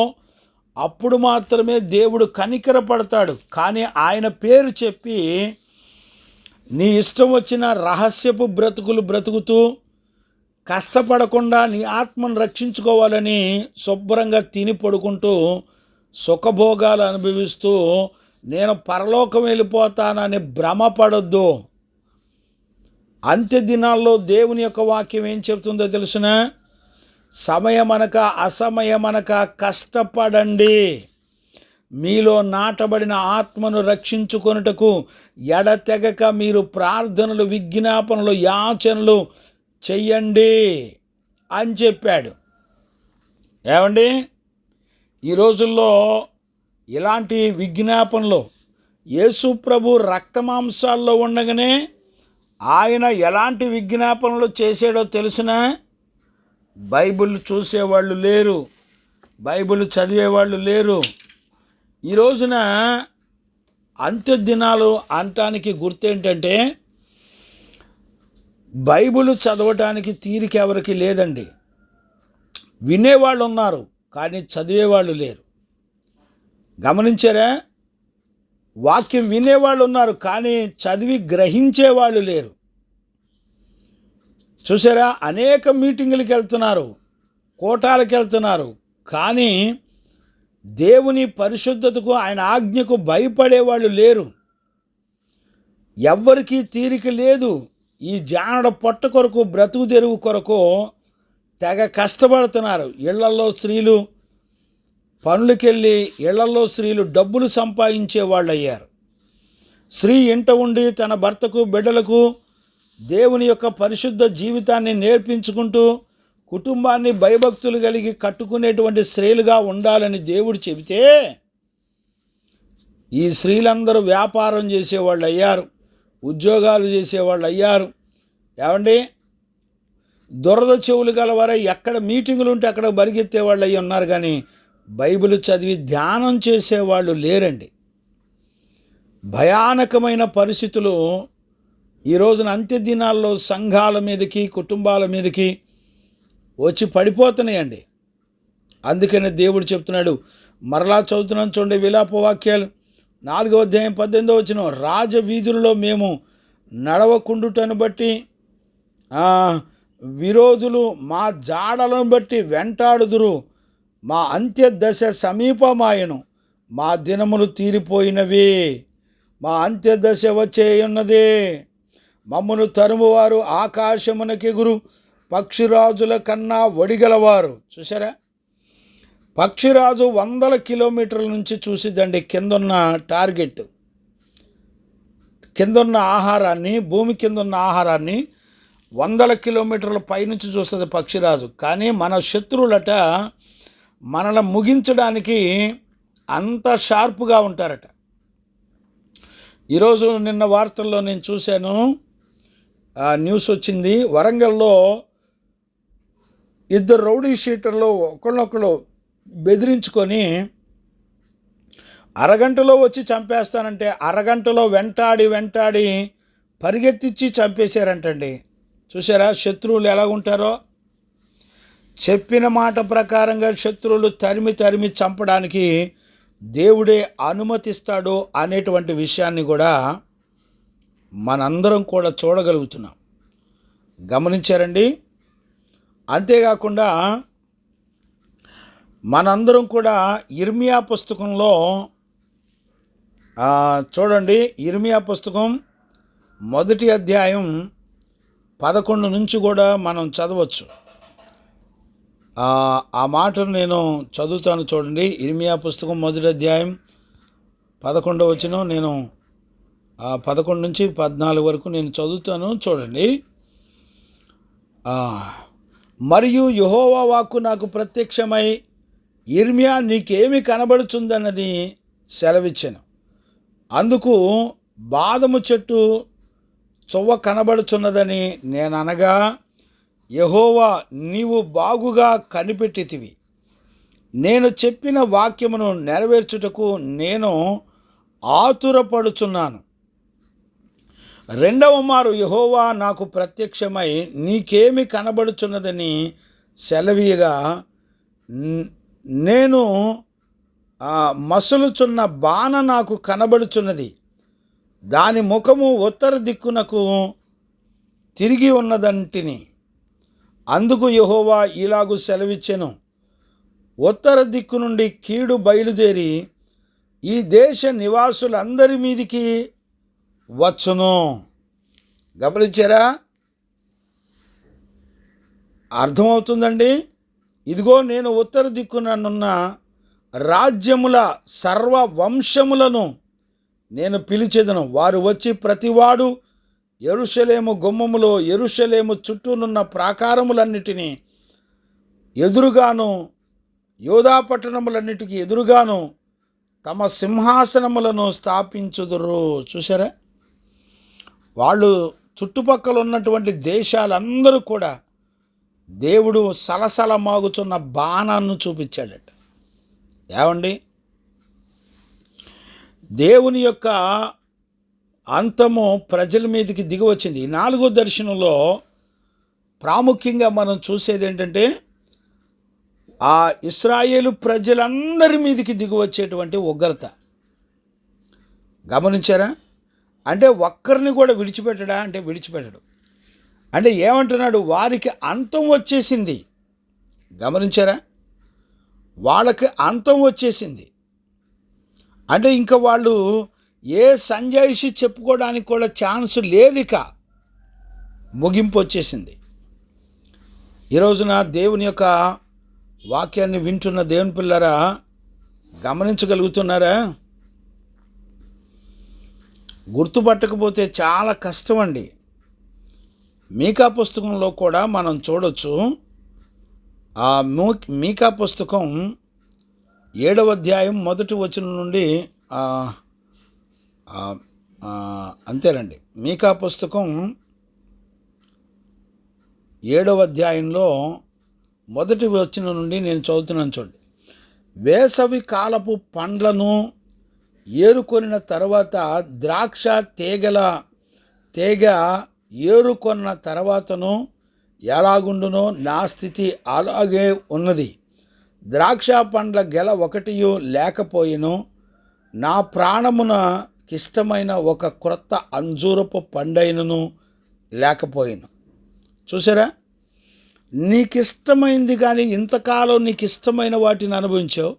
అప్పుడు మాత్రమే దేవుడు కనికరపడతాడు. కానీ ఆయన పేరు చెప్పి నీ ఇష్టం వచ్చిన రహస్యపు బ్రతుకులు బ్రతుకుతూ కష్టపడకుండా నీ ఆత్మను రక్షించుకోవాలని శుభ్రంగా తిని పడుకుంటూ సుఖభోగాలు అనుభవిస్తూ నేను పరలోకం వెళ్ళిపోతానని భ్రమపడొద్దు. అంత్య దినాల్లో దేవుని యొక్క వాక్యం ఏం చెప్తుందో తెలుసునా? సమయమనక అసమయమనక కష్టపడండి, మీలో నాటబడిన ఆత్మను రక్షించుకొనుటకు ఎడతెగక మీరు ప్రార్థనలు, విజ్ఞాపనలు, యాచనలు చెయ్యండి అని చెప్పాడు. ఏమండి, ఈ రోజుల్లో ఇలాంటి విజ్ఞాపనలు యేసు ప్రభు రక్తమాంసాల్లో ఉండగానే ఆయన ఎలాంటి విజ్ఞాపనలు చేసాడో తెలుసునా? బైబిల్ చూసేవాళ్ళు లేరు, బైబిల్ చదివేవాళ్ళు లేరు. ఈ రోజున అంత్య దినాలు అనటానికి గుర్తేంటంటే బైబిల్ చదవటానికి తీరిక ఎవరికి లేదండి. వినేవాళ్ళు ఉన్నారు కానీ చదివేవాళ్ళు లేరు. గమనించారా? వాక్యం వినేవాళ్ళు ఉన్నారు కానీ చదివి గ్రహించేవాళ్ళు లేరు. చూసారా? అనేక మీటింగులకు వెళ్తున్నారు, కోటాలకు వెళ్తున్నారు, కానీ దేవుని పరిశుద్ధతకు, ఆయన ఆజ్ఞకు భయపడేవాళ్ళు లేరు. ఎవ్వరికీ తీరిక లేదు. ఈ జానడ పొట్ట కొరకు, బ్రతుకు తెరువు కొరకు తెగ కష్టపడుతున్నారు. ఇళ్లల్లో స్త్రీలు పనులకెళ్ళి ఇళ్లల్లో స్త్రీలు డబ్బులు సంపాదించే వాళ్ళు అయ్యారు. స్త్రీ ఇంట ఉండి తన భర్తకు, బిడ్డలకు దేవుని యొక్క పరిశుద్ధ జీవితాన్ని నేర్పించుకుంటూ కుటుంబాన్ని భయభక్తులు కలిగి కట్టుకునేటువంటి స్త్రీలుగా ఉండాలని దేవుడు చెబితే ఈ స్త్రీలందరూ వ్యాపారం చేసేవాళ్ళు అయ్యారు, ఉద్యోగాలు చేసేవాళ్ళు అయ్యారు. ఏమండి? దురద చెవులు గలవారై ఎక్కడ మీటింగులు ఉంటే అక్కడ పరిగెత్తే వాళ్ళు అయ్యి ఉన్నారు, కానీ బైబిల్ చదివి ధ్యానం చేసేవాళ్ళు లేరండి. భయానకమైన పరిస్థితులు ఈ రోజున అంత్య దినాల్లో సంఘాల మీదకి, కుటుంబాల మీదకి వచ్చి పడిపోతున్నాయండి. అందుకనే దేవుడు చెప్తున్నాడు, మరలా చదువుతున్నాను చూడండి, విలాప వాక్యాలు 4వ అధ్యాయం 18వ వచనం. రాజవీధులలో మేము నడవకుండుటను బట్టి విరోధులు మా జాడలను బట్టి వెంటాడుదురు. మా అంత్య దశ సమీపమాయను, మా దినములు తీరిపోయినవి, మా అంత్య దశ వచ్చేయున్నదే. మమ్మను తరుమువారు ఆకాశమునకెగురు పక్షిరాజుల కన్నా ఒడిగలవారు. చూసారా? పక్షిరాజు 100 కిలోమీటర్ల నుంచి చూసిద్దండి కిందున్న టార్గెట్, కిందున్న ఆహారాన్ని, భూమి కిందున్న ఆహారాన్ని 100 కిలోమీటర్ల పైనుంచి చూస్తుంది పక్షిరాజు. కానీ మన శత్రువులట మనల్ని ముగించడానికి అంత షార్ప్గా ఉంటారట. ఈరోజు నిన్న వార్తల్లో నేను చూశాను, న్యూస్ వచ్చింది. వరంగల్లో 2 రౌడీ షీటర్లు ఒకళ్ళొకళ్ళు బెదిరించుకొని అరగంటలో వచ్చి చంపేస్తానంటే అరగంటలో వెంటాడి పరిగెత్తిచ్చి చంపేశారంటండి. చూసారా శత్రువులు ఎలా ఉంటారో? చెప్పిన మాట ప్రకారంగా శత్రువులు తరిమి చంపడానికి దేవుడే అనుమతిస్తాడు అనేటువంటి విషయాన్ని కూడా మనందరం కూడా చూడగలుగుతున్నాం. గమనించారండి? అంతేకాకుండా మనందరం కూడా ఇర్మియా పుస్తకంలో చూడండి, ఇర్మియా పుస్తకం 1వ అధ్యాయం 11 నుంచి కూడా మనం చదవచ్చు. ఆ మాటను నేను చదువుతాను చూడండి. ఇర్మియా పుస్తకం 1వ అధ్యాయం 11వ వచనం, నేను 11 నుంచి 14 వరకు నేను చదువుతాను చూడండి. మరియు యెహోవా వాక్కు నాకు ప్రత్యక్షమై, ఇర్మియా నీకేమి కనబడుచుందన్నది సెలవిచ్చాను. అందుకు బాదము చెట్టు చువ్వ కనబడుచున్నదని నేననగా, యెహోవా నీవు బాగుగా కనిపెట్టితివి, నేను చెప్పిన వాక్యమును నెరవేర్చుటకు నేను ఆతురపడుచున్నాను. 2వ మారు యెహోవా నాకు ప్రత్యక్షమై నీకేమి కనబడుచున్నదని సెలవీయగా, నేను మసలుచున్న బాణ నాకు కనబడుచున్నది, దాని ముఖము ఉత్తర దిక్కునకు తిరిగి ఉన్నదంటిని. అందుకు యెహోవా ఇలాగు సెలవిచ్చెను, ఉత్తర దిక్కు నుండి కీడు బయలుదేరి ఈ దేశ నివాసులందరి మీదికి వచ్చును. గమనించారా? అర్థమవుతుందండి? ఇదిగో నేను ఉత్తర దిక్కుననున్న రాజ్యముల సర్వ వంశములను నేను పిలిచెదను. వారు వచ్చి ప్రతివాడు యెరూషలేము గుమ్మములో, యెరూషలేము చుట్టూనున్న ప్రాకారములన్నిటినీ ఎదురుగాను, యోధా పట్టణములన్నిటికీ ఎదురుగాను తమ సింహాసనములను స్థాపించుదురు. చూసారా? వాళ్ళు చుట్టుపక్కల ఉన్నటువంటి దేశాలందరూ కూడా దేవుడు సలసల మాగుతున్న బాణాన్ని చూపించాడట. ఏమండి, దేవుని యొక్క అంతము ప్రజల మీదకి దిగి వచ్చింది. 4వ దర్శనంలో ప్రాముఖ్యంగా మనం చూసేది ఏంటంటే ఆ ఇశ్రాయేలు ప్రజలందరి మీదకి దిగి వచ్చేటువంటి ఉగ్రత గమనించారా? అంటే ఒక్కరిని కూడా విడిచిపెట్టడా అంటే విడిచిపెట్టడు. అంటే ఏమంటున్నాడు? వారికి అంతం వచ్చేసింది. గమనించారా? వాళ్ళకి అంతం వచ్చేసింది. అంటే ఇంకా వాళ్ళు ఏ సంజాయిషి చెప్పుకోవడానికి కూడా ఛాన్స్ లేదు, ఇక ముగింపు వచ్చేసింది. ఈ రోజున దేవుని యొక్క వాక్యాన్ని వింటున్న దేవుని పిల్లరా గమనించగలుగుతున్నారా? గుర్తుపట్టకపోతే చాలా కష్టం అండి. మీకా పుస్తకంలో కూడా మనం చూడొచ్చు. ఆ మీకా పుస్తకం 7వ అధ్యాయం 1వ వచనం నుండి అంతేనండి. మీకా పుస్తకం 7వ అధ్యాయంలో 1వ వచనం నుండి నేను చదువుతున్నాను చూడండి. వేసవి కాలపు పండ్లను ఏరుకొనిన తర్వాత ద్రాక్ష తీగ ఏరుకొన్న తర్వాతను ఎలాగుండునో నా స్థితి అలాగే ఉన్నది. ద్రాక్ష పండ్ల గెల ఒకటియు లేకపోయిను, నా ప్రాణమునకిష్టమైన ఒక క్రొత్త అంజూరపు పండైనను లేకపోయిను. చూసారా? నీకిష్టమైంది కానీ ఇంతకాలం నీకు ఇష్టమైన వాటిని అనుభవించావు,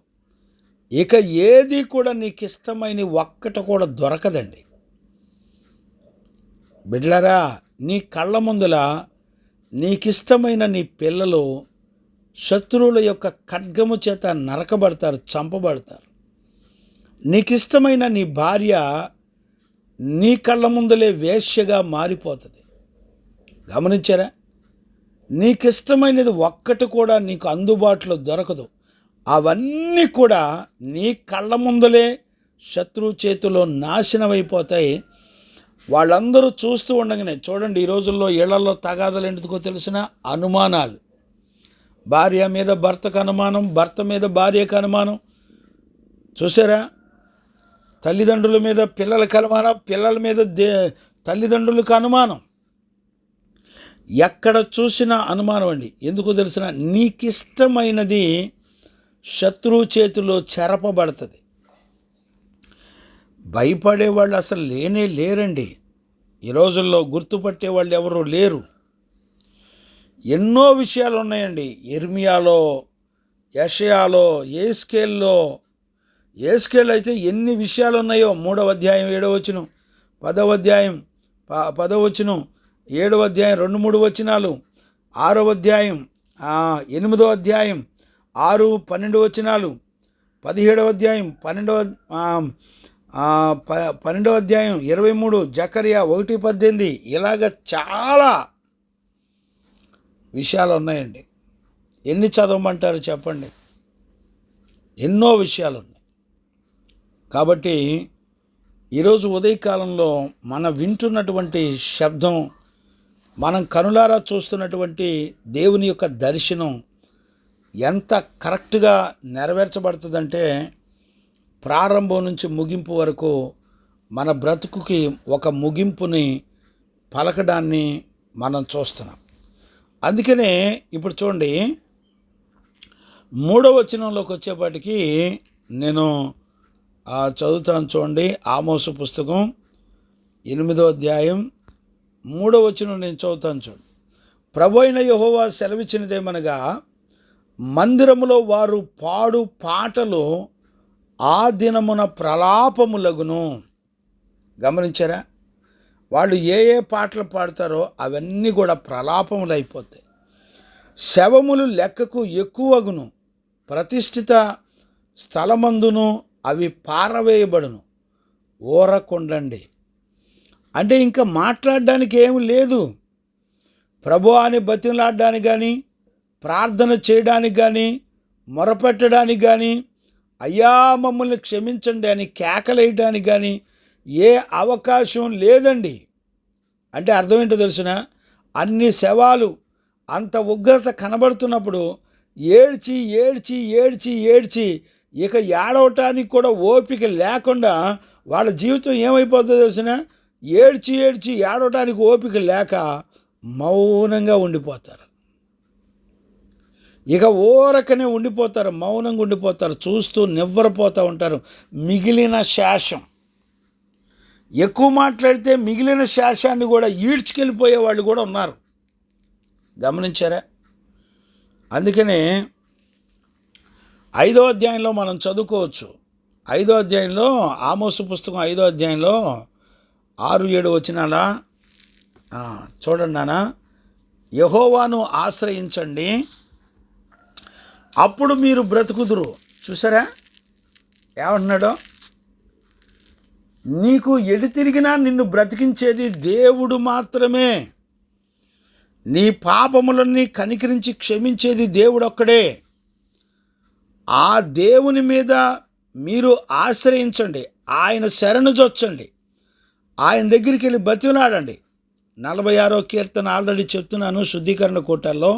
ఇక ఏది కూడా నీకు ఇష్టమైన ఒక్కటి కూడా దొరకదండి. బిడ్డలారా, నీ కళ్ళ ముందల నీకిష్టమైన నీ పిల్లలు శత్రువుల యొక్క ఖడ్గము చేత నరకబడతారు, చంపబడతారు. నీకిష్టమైన నీ భార్య నీ కళ్ళ ముందలే వేశ్యగా మారిపోతుంది. గమనించారా? నీకిష్టమైనది ఒక్కటి కూడా నీకు అందుబాటులో దొరకదు. అవన్నీ కూడా నీ కళ్ళ ముందలే శత్రువు చేతిలో నాశనమైపోతాయి. వాళ్ళందరూ చూస్తూ ఉండగానే చూడండి, ఈ రోజుల్లో ఇళ్లలో తగాదలు ఎందుకో తెలిసిన అనుమానాలు. భార్య మీద భర్తకు అనుమానం, భర్త మీద భార్యకు అనుమానం. చూసారా? తల్లిదండ్రుల మీద పిల్లలకు అనుమానం, పిల్లల మీద తల్లిదండ్రులకు అనుమానం. ఎక్కడ చూసినా అనుమానం అండి. ఎందుకు తెలిసిన? నీకిష్టమైనది శత్రువు చేతిలో చెరపబడుతుంది. భయపడేవాళ్ళు అసలు లేనే లేరండి. ఈ రోజుల్లో గుర్తుపట్టే వాళ్ళు ఎవరు లేరు. ఎన్నో విషయాలు ఉన్నాయండి. ఇర్మియాలో, యెషయాలో, ఏస్కేల్ అయితే ఎన్ని విషయాలు ఉన్నాయో. 3వ అధ్యాయం 7వ వచనం, 10వ అధ్యాయం 10వ వచనం, 7వ అధ్యాయం 2-3 వచనాలు, 6వ అధ్యాయం 8వ అధ్యాయం 6-12 వచనాలు, 17వ అధ్యాయం 12వ అధ్యాయం 23, జకర్యా 1:18. ఇలాగ చాలా విషయాలు ఉన్నాయండి. ఎన్ని చదవమంటారు చెప్పండి? ఎన్నో విషయాలు ఉన్నాయి. కాబట్టి ఈరోజు ఉదయకాలంలో మనం వింటున్నటువంటి శబ్దం, మనం కనులారా చూస్తున్నటువంటి దేవుని యొక్క దర్శనం ఎంత కరెక్ట్గా నెరవేర్చబడుతుందంటే ప్రారంభం నుంచి ముగింపు వరకు మన బ్రతుకుకి ఒక ముగింపుని పలకడాన్ని మనం చూస్తున్నాం. అందుకనే ఇప్పుడు చూడండి, 3వ వచనంలోకి వచ్చేపాటికి నేను చదువుతాను చూడండి. ఆమోసు పుస్తకం 8వ అధ్యాయం 3వ వచనం నేను చదువుతాను చూడండి. ప్రభు అయిన యెహోవా సెలవిచ్చినదేమనగా, మందిరములో వారు పాడు పాటలు ఆ దినమున ప్రలాపములగును. గమనించారా? వాళ్ళు ఏ పాటలు పాడతారో అవన్నీ కూడా ప్రలాపములు అయిపోతాయి. శవములు లెక్కకు ఎక్కువగును, ప్రతిష్ఠిత స్థలమందును అవి పారవేయబడును. ఊరకుండండి. అంటే ఇంకా మాట్లాడడానికి ఏమి లేదు. ప్రభు అని బతిమలాడడానికి కానీ, ప్రార్థన చేయడానికి కానీ, మొరపెట్టడానికి కానీ, అయ్యా మమ్మల్ని క్షమించండి అని కేకలేయడానికి కానీ ఏ అవకాశం లేదండి. అంటే అర్థం ఏంటో తెలుసునా, అన్ని శవాలు అంత ఉగ్రత కనబడుతున్నప్పుడు ఏడ్చి ఏడ్చి ఏడ్చి ఏడ్చి ఇక ఏడవటానికి కూడా ఓపిక లేకుండా వాళ్ళ జీవితం ఏమైపోతుందో తెలిసిన, ఏడ్చి ఏడ్చి ఏడవటానికి ఓపిక లేక మౌనంగా ఉండిపోతారు. ఇక ఊరకనే ఉండిపోతారు, మౌనంగా ఉండిపోతారు, చూస్తూ నివ్వరపోతూ ఉంటారు. మిగిలిన శేషం, ఎక్కువ మాట్లాడితే మిగిలిన శేషాన్ని కూడా ఈడ్చుకెళ్ళిపోయే వాళ్ళు కూడా ఉన్నారు. గమనించారా? అందుకనే 5వ అధ్యాయంలో మనం చదువుకోవచ్చు. 5వ అధ్యాయంలో, ఆమోసు పుస్తకం 5వ అధ్యాయంలో 6-7 వచనాల చూడండి నాన్న. యెహోవాను ఆశ్రయించండి, అప్పుడు మీరు బ్రతుకుదురు. చూసారా ఏమంటున్నాడో? నీకు ఎటు తిరిగినా నిన్ను బ్రతికించేది దేవుడు మాత్రమే. నీ పాపములన్నీ కనికరించి క్షమించేది దేవుడు ఒక్కడే. ఆ దేవుని మీద మీరు ఆశ్రయించండి, ఆయన శరణు జొచ్చండి, ఆయన దగ్గరికి వెళ్ళి బతిలాడండి. 46వ కీర్తన ఆల్రెడీ చెప్తున్నాను శుద్ధీకరణ కూటల్లో,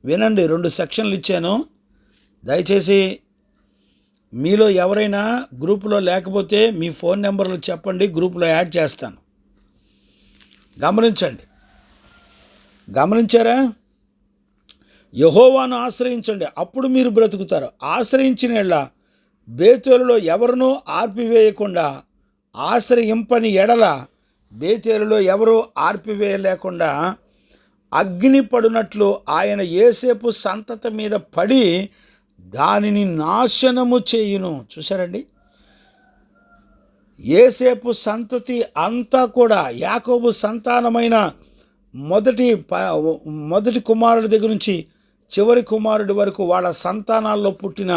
వినండి. 2 సెక్షన్లు ఇచ్చాను. దయచేసి మీలో ఎవరైనా గ్రూపులో లేకపోతే మీ ఫోన్ నెంబర్లు చెప్పండి, గ్రూపులో యాడ్ చేస్తాను. గమనించారా? యెహోవాను ఆశ్రయించండి, అప్పుడు మీరు బ్రతుకుతారు. ఆశ్రయించిన ఎడల బేతేలులో ఎవరినూ ఆర్పివేయకుండా, ఆశ్రయింపని ఎడల బేతేలులో ఎవరూ ఆర్పివేయలేకుండా అగ్ని పడునట్లు ఆయన యోసేపు సంతతి మీద పడి దానిని నాశనము చేయును. చూసారండి? యోసేపు సంతతి అంతా కూడా యాకోబు సంతానమైన మొదటి కుమారుడి దగ్గర నుంచి చివరి కుమారుడి వరకు వాళ్ళ సంతానాల్లో పుట్టిన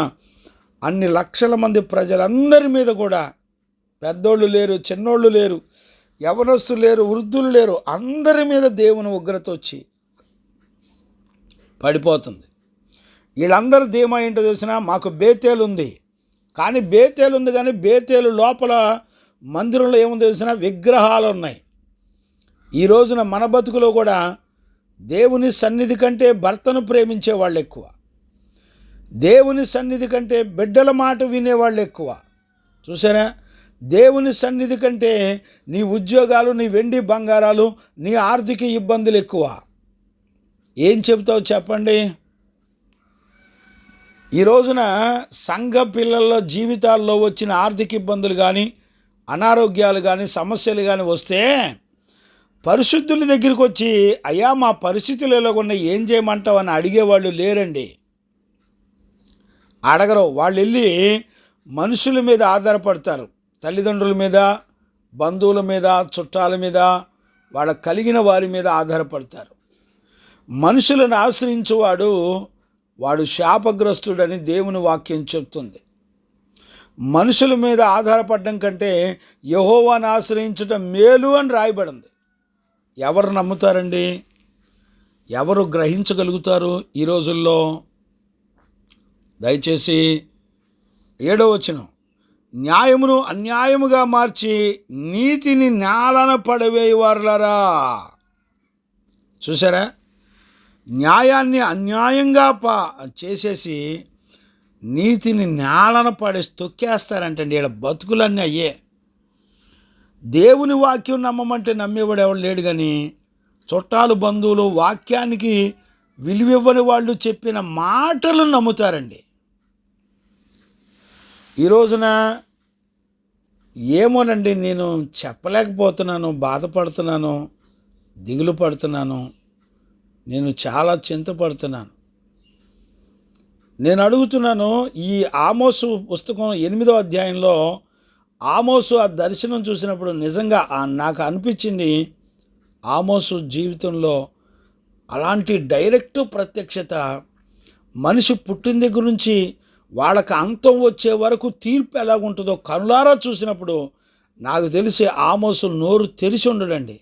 అన్ని లక్షల మంది ప్రజలందరి మీద కూడా, పెద్దోళ్ళు లేరు, చిన్నోళ్ళు లేరు, యవనస్తులు లేరు, వృద్ధులు లేరు, అందరి మీద దేవుని ఉగ్రత వచ్చి పడిపోతుంది. వీళ్ళందరూ ధీమా ఏంటో తెలిసిన, మాకు బేతేలు ఉంది కానీ బేతేలు లోపల మందిరంలో ఏముందో తెలిసిన, విగ్రహాలు ఉన్నాయి. ఈ రోజున మన బతుకులో కూడా దేవుని సన్నిధి కంటే భర్తను ప్రేమించే వాళ్ళు ఎక్కువ, దేవుని సన్నిధి కంటే బిడ్డల మాట వినేవాళ్ళు ఎక్కువ. చూసారా? దేవుని సన్నిధి కంటే నీ ఉద్యోగాలు, నీ వెండి బంగారాలు, నీ ఆర్థిక ఇబ్బందులు ఎక్కువ. ఏం చెబుతావు చెప్పండి? ఈ రోజున సంఘ పిల్లల జీవితాల్లో వచ్చిన ఆర్థిక ఇబ్బందులు కానీ, అనారోగ్యాలు కానీ, సమస్యలు కానీ వస్తే పరిశుద్ధుల దగ్గరికి వచ్చి, అయ్యా మా పరిస్థితులు ఎలాగున్నా ఏం చేయమంటావు అని అడిగేవాళ్ళు లేరండి. అడగరు. వాళ్ళు వెళ్ళి మనుషుల మీద ఆధారపడతారు, తల్లిదండ్రుల మీద, బంధువుల మీద, చుట్టాల మీద, వాళ్ళకు కలిగిన వారి మీద ఆధారపడతారు. మనుషులను ఆశ్రయించేవాడు వాడు శాపగ్రస్తుడని దేవుని వాక్యం చెప్తుంది. మనుషుల మీద ఆధారపడడం కంటే యెహోవాను ఆశ్రయించడం మేలు అని రాయబడింది. ఎవరు నమ్ముతారండి? ఎవరు గ్రహించగలుగుతారు ఈ రోజుల్లో? దయచేసి 7వ వచనం, న్యాయమును అన్యాయముగా మార్చి నీతిని నేలన పడవేయవారులారా. చూసారా? న్యాయాన్ని అన్యాయంగా చేసేసి నీతిని నేలన పడేసి తొక్కేస్తారంటండి. వీళ్ళ బతుకులన్నీ అయ్యే. దేవుని వాక్యం నమ్మమంటే నమ్మేవాడు ఎవడు లేడు, కానీ చుట్టాలు, బంధువులు, వాక్యానికి విలువివ్వని వాళ్ళు చెప్పిన మాటలు నమ్ముతారండి. ఈ రోజున ఏమోనండి, నేను చెప్పలేకపోతున్నాను, బాధపడుతున్నాను, దిగులు పడుతున్నాను, నేను చాలా చింతపడుతున్నాను. నేను అడుగుతున్నాను, ఈ ఆమోసు పుస్తకం 8వ అధ్యాయంలో ఆమోసు ఆ దర్శనం చూసినప్పుడు నిజంగా నాకు అనిపించింది, ఆమోసు జీవితంలో అలాంటి డైరెక్ట్ ప్రత్యక్షత, మనిషి పుట్టిన దగ్గర నుంచి వాళ్ళకి అంతం వచ్చే వరకు తీర్పు ఎలాగుంటుందో కనులారా చూసినప్పుడు నాకు తెలిసి ఆమోసు నోరు తెరిచి ఉండడండి.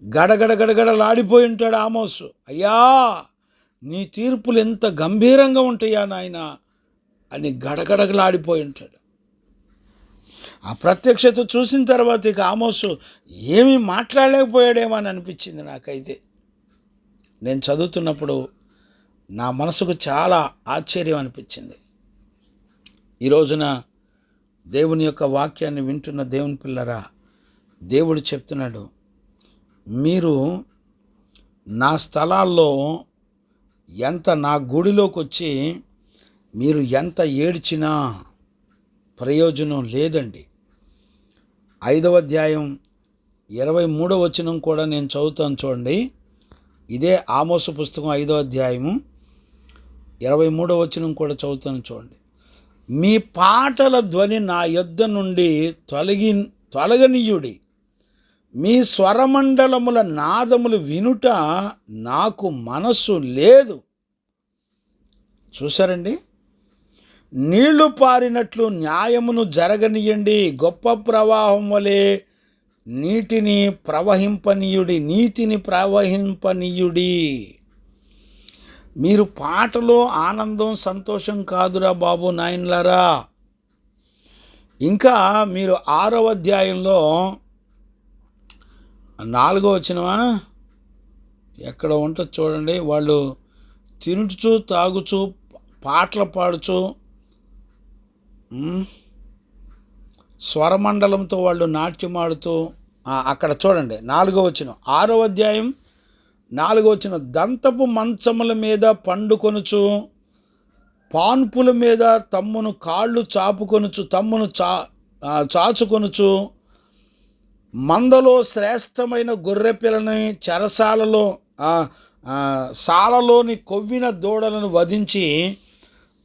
గడగడలాడిపోయి ఉంటాడు ఆమోసు. అయ్యా నీ తీర్పులు ఎంత గంభీరంగా ఉంటాయా నాయన అని గడగడగలాడిపోయి ఉంటాడు. ఆ ప్రత్యక్షత చూసిన తర్వాత ఇక ఆమోసు ఏమీ మాట్లాడలేకపోయాడేమో అని అనిపించింది నాకైతే. నేను చదువుతున్నప్పుడు నా మనసుకు చాలా ఆశ్చర్యం అనిపించింది. ఈ రోజున దేవుని యొక్క వాక్యాన్ని వింటున్న దేవుని పిల్లరా, దేవుడు చెప్తున్నాడు, మీరు నా స్థలాల్లో నా గుడిలోకి వచ్చి మీరు ఎంత ఏడ్చినా ప్రయోజనం లేదండి. 5వ అధ్యాయం 23వ వచనం కూడా నేను చదువుతాను చూడండి. ఇదే ఆమోసు పుస్తకం 5వ అధ్యాయము 23వ వచనం కూడా చదువుతాను చూడండి. మీ పాటల ధ్వని నా యొద్ద నుండి తొలగనీయుడి, మీ స్వరమండలముల నాదములు వినుట నాకు మనస్సు లేదు. చూసారండి, నీళ్లు పారినట్లు న్యాయమును జరగనీయండి, గొప్ప ప్రవాహం వలె నీతిని ప్రవహింపనీయుడి. మీరు పాటలో ఆనందం సంతోషం కాదురా బాబు నాయనలారా. ఇంకా మీరు 6వ అధ్యాయంలో 4వ వచనమా ఎక్కడ ఉంటుంది చూడండి. వాళ్ళు తినుచు తాగుచు పాటలు పాడుచు స్వరమండలంతో వాళ్ళు నాట్యమాడుతూ, అక్కడ చూడండి 4వ వచనం, 6వ అధ్యాయం 4వ వచనం. దంతపు మంచముల మీద పండుకొనుచు, పాన్పుల మీద తమ్మును కాళ్ళు చాచుకొనుచు, మందలో శ్రేష్టమైన గొర్రెపిల్లని చెరసాలలో సాలలోని కొవ్విన దూడలను వధించి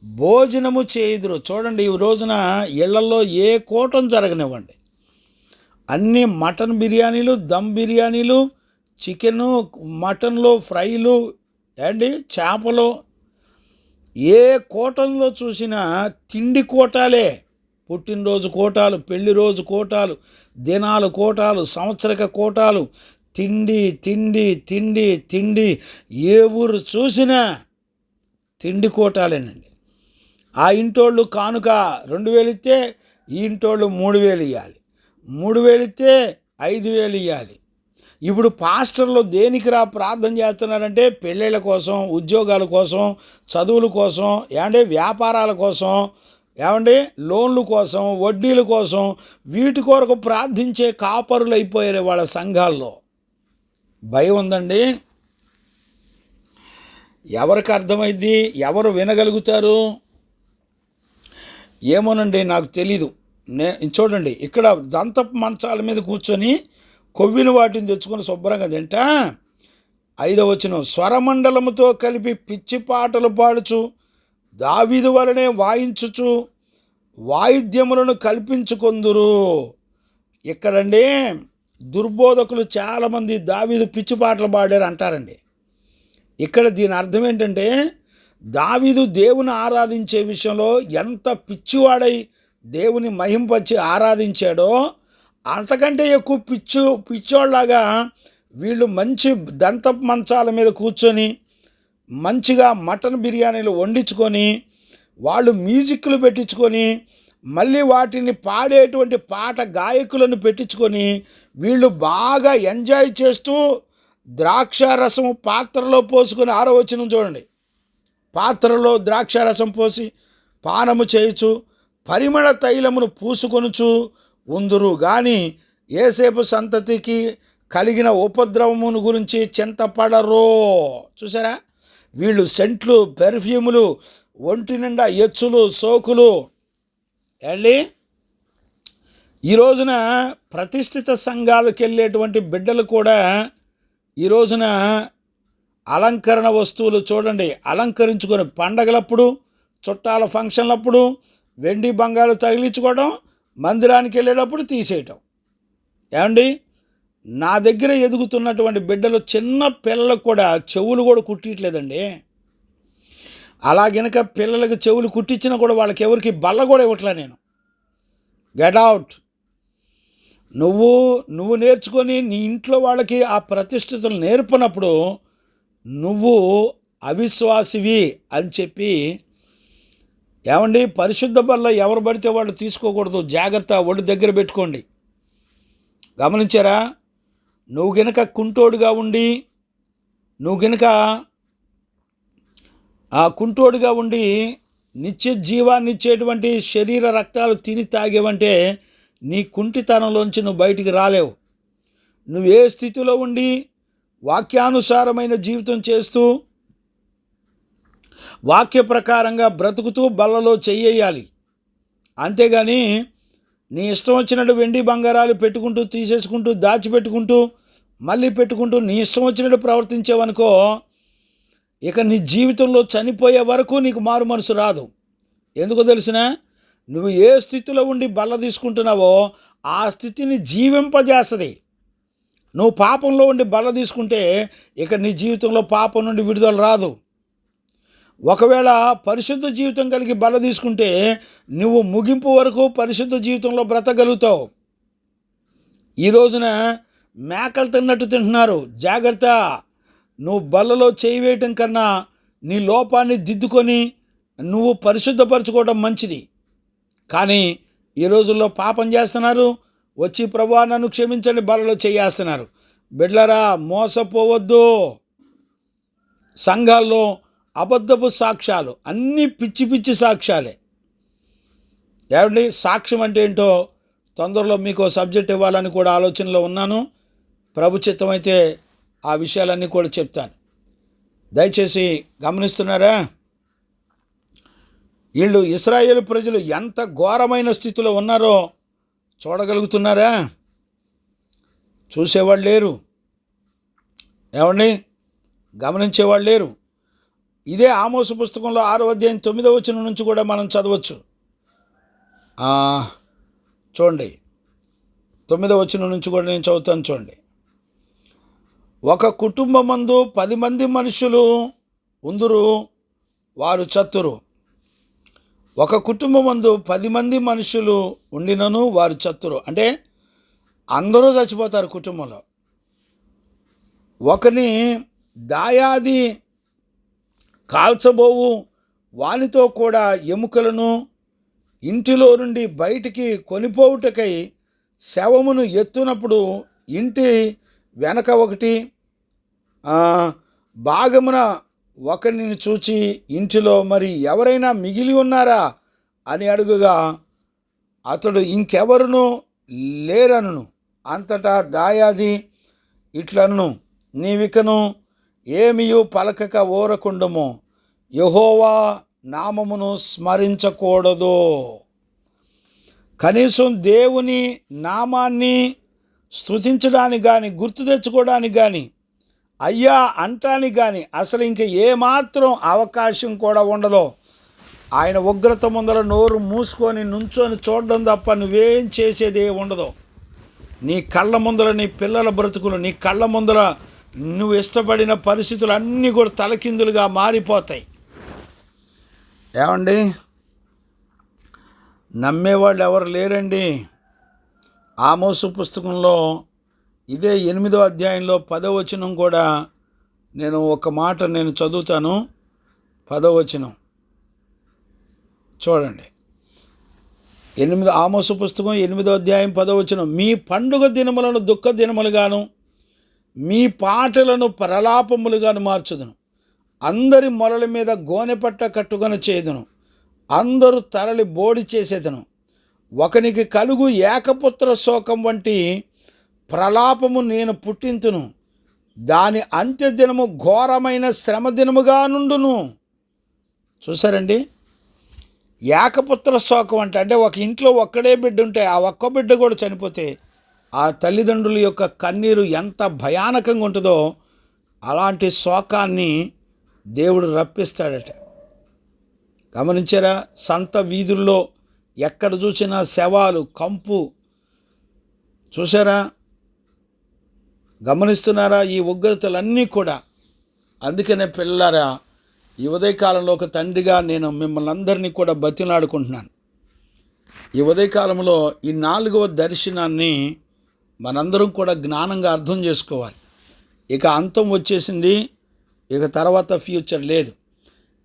భోజనము చేయుదురు. చూడండి, ఈ రోజున ఇళ్లలో ఏ కూటం జరగనివ్వండి, అన్ని మటన్ బిర్యానీలు, దమ్ బిర్యానీలు, చికెను, మటన్లో ఫ్రైలు అండి, చేపలు, ఏ కూటంలో చూసినా తిండి కోటాలే. పుట్టినరోజు కోటాలు, పెళ్లి రోజు కోటాలు, దినాలు కోటాలు, సంవత్సరక కోటాలు, తిండి తిండి తిండి తిండి. ఏ ఊరు చూసినా తిండి కోటాలేనండి. ఆ ఇంటోళ్ళు కానుక 2,000 ఇస్తే ఈ ఇంటోళ్ళు 3,000 ఇవ్వాలి, 3,000 ఇస్తే 5,000 ఇవ్వాలి. ఇప్పుడు పాస్టర్లు దేనికి ప్రార్థన చేస్తున్నారంటే పెళ్ళిళ్ళ కోసం, ఉద్యోగాల కోసం, చదువుల కోసం, వ్యాపారాల కోసం, లోన్ల కోసం, వడ్డీల కోసం, వీటి కొరకు ప్రార్థించే కాపరులు అయిపోయారు వాళ్ళ సంఘాల్లో. భయం ఉందండి. ఎవరికి అర్థమైంది? ఎవరు వినగలుగుతారు? ఏమోనండి, నాకు తెలీదు. చూడండి, ఇక్కడ దంతపు మంచాల మీద కూర్చొని కొవ్విన వాటిని తెచ్చుకొని శుభ్రంగా తింటా. 5వ వచనం, స్వరమండలముతో కలిపి పిచ్చి పాటలు పాడుచు, దావీదు వలనే వాయించుచు, వాయిద్యములను కల్పించుకొందురు. ఇక్కడండి దుర్బోధకులు చాలామంది దావీదు పిచ్చి పాటలు పాడారు అంటారండి. ఇక్కడ దీని అర్థం ఏంటంటే, దావీదు దేవుని ఆరాధించే విషయంలో ఎంత పిచ్చివాడై దేవుని మహింపచ్చి ఆరాధించాడో, అంతకంటే ఎక్కువ పిచ్చోళ్ళలాగా వీళ్ళు మంచి దంతపు మంచాల మీద కూర్చొని మంచిగా మటన్ బిర్యానీలు వండించుకొని, వాళ్ళు మ్యూజిక్లు పెట్టించుకొని, మళ్ళీ వాటిని పాడేటువంటి పాట గాయకులను పెట్టించుకొని వీళ్ళు బాగా ఎంజాయ్ చేస్తూ ద్రాక్షారసం పాత్రలో పోసుకొని, 6వ వచనం చూడండి, పాత్రలో ద్రాక్షారసం పోసి పానము చేయుచు పరిమళ తైలమును పూసుకొనుచు ఉందురు గాని యేసేపు సంతతికి కలిగిన ఉపద్రవమును గురించి చింతపడరు. చూసారా, వీళ్ళు సెంట్లు, పెర్ఫ్యూములు, ఒంటి నిండా ఎచ్చులు, సోకులు. ఈ రోజున ప్రతిష్ఠిత సంఘాలకు వెళ్ళేటువంటి బిడ్డలు కూడా ఈ రోజున అలంకరణ వస్తువులు చూడండి, అలంకరించుకొని పండగలప్పుడు, చుట్టాల ఫంక్షన్లప్పుడు వెండి బంగారు తగిలించుకోవడం, మందిరానికి వెళ్ళేటప్పుడు తీసేయటం. నా దగ్గర ఎదుగుతున్నటువంటి బిడ్డలు, చిన్న పిల్లలకు కూడా చెవులు కూడా కుట్టియట్లేదండి. అలాగనక పిల్లలకి చెవులు కుట్టించినా కూడా వాళ్ళకి ఎవరికి బల్ల కూడా ఇవ్వట్లే నేను. Get out. నువ్వు నేర్చుకొని నీ ఇంట్లో వాళ్ళకి ఆ ప్రతిష్ఠితులు నేర్పినప్పుడు నువ్వు అవిశ్వాసివి అని చెప్పి ఏమండి, పరిశుద్ధ బల్ల ఎవరు పడితే వాళ్ళు తీసుకోకూడదు. జాగ్రత్త, ఒళ్ళు దగ్గర పెట్టుకోండి. గమనించారా? నువ్వు గనక కుంటోడుగా ఉండి నిత్య జీవాన్ని ఇచ్చేటువంటి శరీర రక్తాలు తిని తాగేవంటే నీ కుంటితనంలోంచి నువ్వు బయటికి రాలేవు. నువ్వు ఏ స్థితిలో ఉండి వాక్యానుసారమైన జీవితం చేస్తూ వాక్య ప్రకారంగా బ్రతుకుతూ బల్లలో చెయ్యాలి. అంతేగాని నీ ఇష్టం వచ్చినట్టు వెండి బంగారాలు పెట్టుకుంటూ తీసేసుకుంటూ దాచిపెట్టుకుంటూ మళ్ళీ పెట్టుకుంటూ నీ ఇష్టం వచ్చినట్టు ప్రవర్తించేవనుకో, ఇక నీ జీవితంలో చనిపోయే వరకు నీకు మారు మనసు రాదు. ఎందుకో తెలిసినా, నువ్వు ఏ స్థితిలో ఉండి బల్ల తీసుకుంటున్నావో ఆ స్థితిని జీవింపజేస్తుంది. నువ్వు పాపంలో ఉండి బల్ల తీసుకుంటే ఇక నీ జీవితంలో పాపం నుండి విడుదల రాదు. ఒకవేళ పరిశుద్ధ జీవితం కలిగి బల్ల తీసుకుంటే నువ్వు ముగింపు వరకు పరిశుద్ధ జీవితంలో బ్రతకగలుగుతావు. ఈ రోజున మేకలు తిన్నట్టు తింటున్నారు. జాగ్రత్త. నువ్వు బల్లలో చేయి వేయటం కన్నా నీ లోపాన్ని దిద్దుకొని నువ్వు పరిశుద్ధపరచుకోవడం మంచిది. కానీ ఈ రోజుల్లో పాపం చేస్తున్నారు. వచ్చి ప్రభువా నన్ను క్షమించండి బల్లలో చేయేస్తున్నారు. బిడ్డలారా, మోసపోవద్దు. సంఘాల్లో అబద్ధపు సాక్ష్యాలు, అన్నీ పిచ్చి పిచ్చి సాక్ష్యాలే. ఏమండి, సాక్ష్యం అంటే ఏంటో తొందరలో మీకు సబ్జెక్ట్ ఇవ్వాలని కూడా ఆలోచనలో ఉన్నాను. ప్రభు చిత్తమైతే ఆ విషయాలన్నీ కూడా చెప్తాను. దయచేసి గమనిస్తున్నారా? వీళ్ళు ఇశ్రాయేలు ప్రజలు ఎంత ఘోరమైన స్థితిలో ఉన్నారో చూడగలుగుతున్నారా? చూసేవాళ్ళు లేరు. ఏమండి, గమనించేవాళ్ళు లేరు. ఇదే ఆమోసు పుస్తకంలో 6వ అధ్యాయం 9వ వచనం నుంచి కూడా మనం చదవచ్చు. చూడండి, 9వ వచనం నుంచి కూడా నేను చదువుతాను. చూడండి. ఒక కుటుంబమందు 10 మంది మనుషులు ఉందురు, వారు చత్తురు. ఒక కుటుంబమందు 10 మంది మనుషులు ఉండినను వారు చత్తురు. అంటే అందరూ చచ్చిపోతారు కుటుంబంలో. ఒకని దాయాది కాల్చబోవు వానితో కూడా ఎముకలను ఇంటిలో నుండి బయటికి కొనిపోవుటకై శవమును ఎత్తునప్పుడు ఇంటి వెనక ఒకటి భాగమున ఒకరిని చూచి ఇంటిలో మరి ఎవరైనా మిగిలి ఉన్నారా అని అడుగుగా అతడు ఇంకెవరును లేరను. అంతటా దాయాది ఇట్లను, నీవికను ఏమియు పలకక ఓరకుండము, యెహోవా నామమును స్మరించకూడదు. కనీసం దేవుని నామాన్ని స్తుతించడానికి కానీ గుర్తు తెచ్చుకోవడానికి కానీ అయ్యా అంటానికి కానీ అసలు ఇంక ఏమాత్రం అవకాశం కూడా ఉండదు. ఆయన ఉగ్రత ముందర నోరు మూసుకొని నుంచొని చూడడం తప్ప నువ్వేం చేసేది ఉండదు. నీ కళ్ళ ముందర నీ పిల్లల బ్రతుకులు, నీ కళ్ళ ముందర నువ్వు ఇష్టపడిన పరిస్థితులు అన్నీ కూడా తలకిందులుగా మారిపోతాయి. ఏమండి, నమ్మేవాళ్ళు ఎవరు లేరండి. ఆమోసు పుస్తకంలో ఇదే 8వ అధ్యాయంలో 10వ వచనం కూడా నేను ఒక మాట నేను చదువుతాను. 10వ వచనం చూడండి. ఆమోసు పుస్తకం 8వ అధ్యాయం 10వ వచనం. మీ పండుగ దినములను దుఃఖ దినములుగాను మీ పాటలను ప్రలాపములుగాను మార్చుదును. అందరి మొలల మీద గోనెపట్ట కట్టుకొని చేదును. అందరూ తరలి బోడి చేసేదను. ఒకనికి కలుగు ఏకపుత్ర శోకం వంటి ప్రలాపము నేను పుట్టింతును. దాని అంత్యదినము ఘోరమైన శ్రమ దినముగా నుండును. చూసారండి, ఏకపుత్ర శోకం అంటే ఒక ఇంట్లో ఒక్కడే బిడ్డ ఉంటే ఆ ఒక్క బిడ్డ కూడా చనిపోతే ఆ తల్లిదండ్రుల యొక్క కన్నీరు ఎంత భయానకంగా ఉంటుందో అలాంటి శోకాన్ని దేవుడు రప్పిస్తాడట. గమనించారా? సంత వీధుల్లో ఎక్కడ చూసినా శవాలు, కంపు. చూసారా? గమనిస్తున్నారా ఈ ఉగ్రతలన్నీ కూడా? అందుకనే పిల్లలారా, ఈ ఉదయకాలంలో ఒక తండ్రిగా నేను మిమ్మల్ని అందరినీ కూడా బతిలాడుకుంటున్నాను. ఈ ఉదయకాలంలో ఈ 4వ దర్శనాన్ని మనందరం కూడా జ్ఞానంగా అర్థం చేసుకోవాలి. ఇక అంతం వచ్చేసింది, ఇక తర్వాత ఫ్యూచర్ లేదు.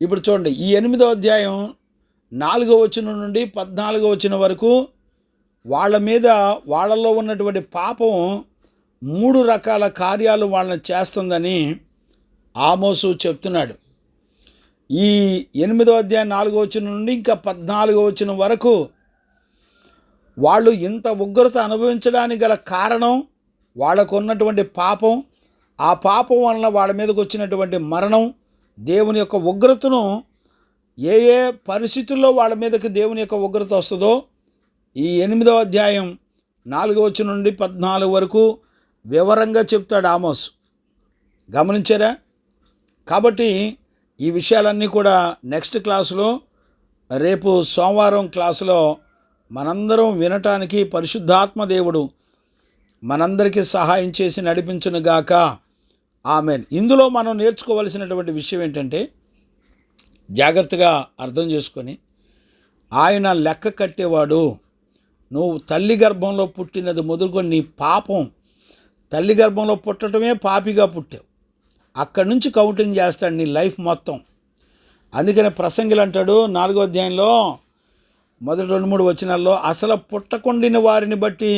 ఇప్పుడు చూడండి, ఈ 8వ అధ్యాయం 4వ వచనం నుండి 14వ వచనం వరకు వాళ్ళలో ఉన్నటువంటి పాపం 3 రకాల కార్యాలు వాళ్ళని చేస్తుందని ఆమోసు చెప్తున్నాడు. ఈ 8వ అధ్యాయం 4వ వచనం నుండి ఇంకా 14వ వచనం వరకు వాళ్ళు ఇంత ఉగ్రత అనుభవించడానికి గల కారణం వాళ్ళకు ఉన్నటువంటి పాపం, ఆ పాపం వలన వాళ్ళ మీదకి వచ్చినటువంటి మరణం, దేవుని యొక్క ఉగ్రతను ఏ ఏ పరిస్థితుల్లో వాళ్ళ మీదకి దేవుని యొక్క ఉగ్రత వస్తుందో ఈ 8వ అధ్యాయం 4వ వచనం నుండి 14 వరకు వివరంగా చెప్తాడు ఆమోస్. గమనించారా? కాబట్టి ఈ విషయాలన్నీ కూడా నెక్స్ట్ క్లాసులో, రేపు సోమవారం క్లాసులో మనందరం వినటానికి పరిశుద్ధాత్మ దేవుడు మనందరికీ సహాయం చేసి నడిపించునుగాక. ఆమేన్. ఇందులో మనం నేర్చుకోవలసినటువంటి విషయం ఏంటంటే, జాగ్రత్తగా అర్థం చేసుకొని, ఆయన లెక్క కట్టేవాడు. నువ్వు తల్లి గర్భంలో పుట్టినది మొదలుకొని నీ పాపం, తల్లి గర్భంలో పుట్టడమే పాపిగా పుట్టావు, అక్కడి నుంచి కౌంటింగ్ చేస్తాడు నీ లైఫ్ మొత్తం. అందుకని ప్రసంగిలు అంటాడు 4వ అధ్యాయంలో మొదటి 2-3 వచనాల్లో, అసలు పుట్టకుండిన వారిని బట్టి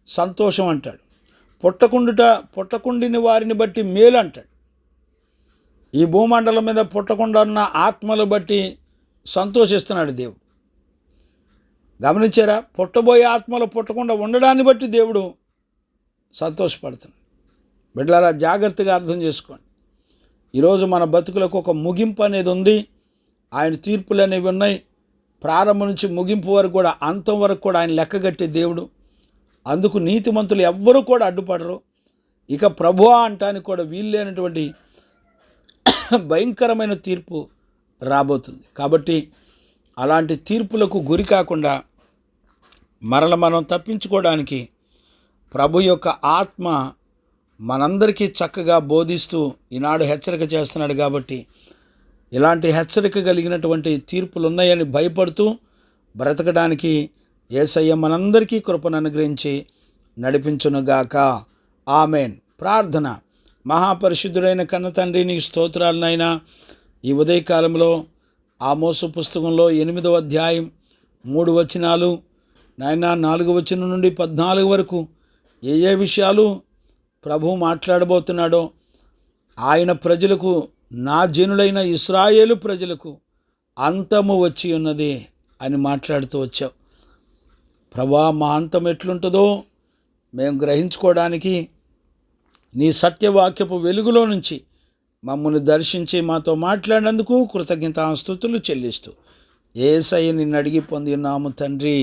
సంతోషం అంటాడు, పుట్టకుండిన వారిని బట్టి మేలు అంటాడు. ఈ భూమండలం మీద పుట్టకుండా ఉన్న ఆత్మలు బట్టి సంతోషిస్తున్నాడు దేవుడు. గమనించారా? పుట్టబోయే ఆత్మలు పుట్టకుండా ఉండడాన్ని బట్టి దేవుడు సంతోషపడుతున్నాడు. బిడ్డలారా, జాగ్రత్తగా అర్థం చేసుకోండి. ఈరోజు మన బతుకులకు ఒక ముగింపు అనేది ఉంది. ఆయన తీర్పులు అనేవి ఉన్నాయి. ప్రారంభం నుంచి ముగింపు వరకు కూడా, అంతం వరకు కూడా ఆయన లెక్కగట్టే దేవుడు. అందుకు నీతిమంతులు ఎవ్వరూ కూడా అడ్డుపడరు. ఇక ప్రభువా అంటానికి కూడా వీల్లేనటువంటి భయంకరమైన తీర్పు రాబోతుంది. కాబట్టి అలాంటి తీర్పులకు గురి కాకుండా మనం తప్పించుకోవడానికి ప్రభు యొక్క ఆత్మ మనందరికీ చక్కగా బోధిస్తూ ఈనాడు హెచ్చరిక చేస్తున్నాడు. కాబట్టి ఇలాంటి హెచ్చరిక కలిగినటువంటి తీర్పులు ఉన్నాయని భయపడుతూ బ్రతకడానికి యేసయ్య మనందరికీ కృపను అనుగ్రహించి నడిపించునుగాక. ఆమేన్. ప్రార్థన. మహాపరిశుద్ధుడైన కన్న తండ్రి, నీకు స్తోత్రాలనైనా. ఈ ఉదయకాలంలో ఆమోసు పుస్తకంలో 8వ అధ్యాయం 3 వచనాలు నాయన, 4వ వచనం నుండి 14 వరకు ఏ విషయాలు ప్రభువు మాట్లాడబోతున్నాడో, ఆయన ప్రజలకు, నా జనులైన ఇశ్రాయేలు ప్రజలకు అంతము వచ్చి ఉన్నది అని మాట్లాడుతూ వచ్చావు. ప్రభువా, మా అంతం ఎట్లుంటుందో మేము గ్రహించుకోవడానికి నీ సత్యవాక్యపు వెలుగులో నుంచి మమ్మల్ని దర్శించి మాతో మాట్లాడినందుకు కృతజ్ఞతాస్తుతులు చెల్లిస్తూ యేసయ్య నిన్ను అడిగి పొంది ఉన్నాము తండ్రి.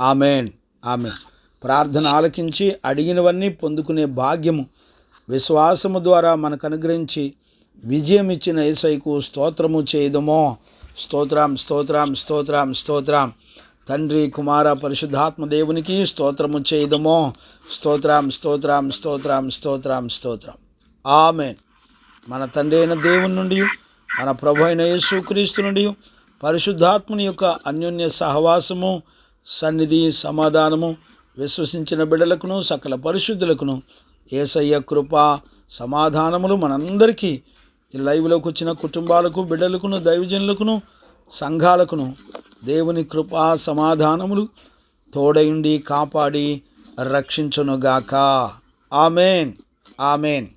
ఆమేన్. ఆమేన్. ప్రార్థన ఆలకించి అడిగినవన్నీ పొందుకునే భాగ్యము విశ్వాసము ద్వారా మనకు అనుగ్రహించి విజయం ఇచ్చిన యేసయ్యకు స్తోత్రము చేయదమో. స్తోత్రం, స్తోత్రం, స్తోత్రం, స్తోత్రం. తండ్రి, కుమార, పరిశుద్ధాత్మ దేవునికి స్తోత్రము చేయదమో. స్తోత్రం, స్తోత్రం, స్తోత్రం, స్తోత్రం, స్తోత్రం. ఆమేన్. మన తండ్రి అయిన దేవుని నుండి, మన ప్రభు అయిన యేసుక్రీస్తు నుండి, పరిశుద్ధాత్మని యొక్క అన్యోన్య సహవాసము, సన్నిధి, సమాధానము విశ్వసించిన బిడ్డలకును సకల పరిశుద్ధులకును యేసయ్య కృప, సమాధానములు మనందరికీ, ఈ లైవ్లోకి వచ్చిన కుటుంబాలకు, బిడ్డలకును, దైవజనులకును, సంఘాలకును దేవుని కృపా సమాధానములు తోడయుండి కాపాడి రక్షించునుగాక. ఆమేన్. ఆమేన్.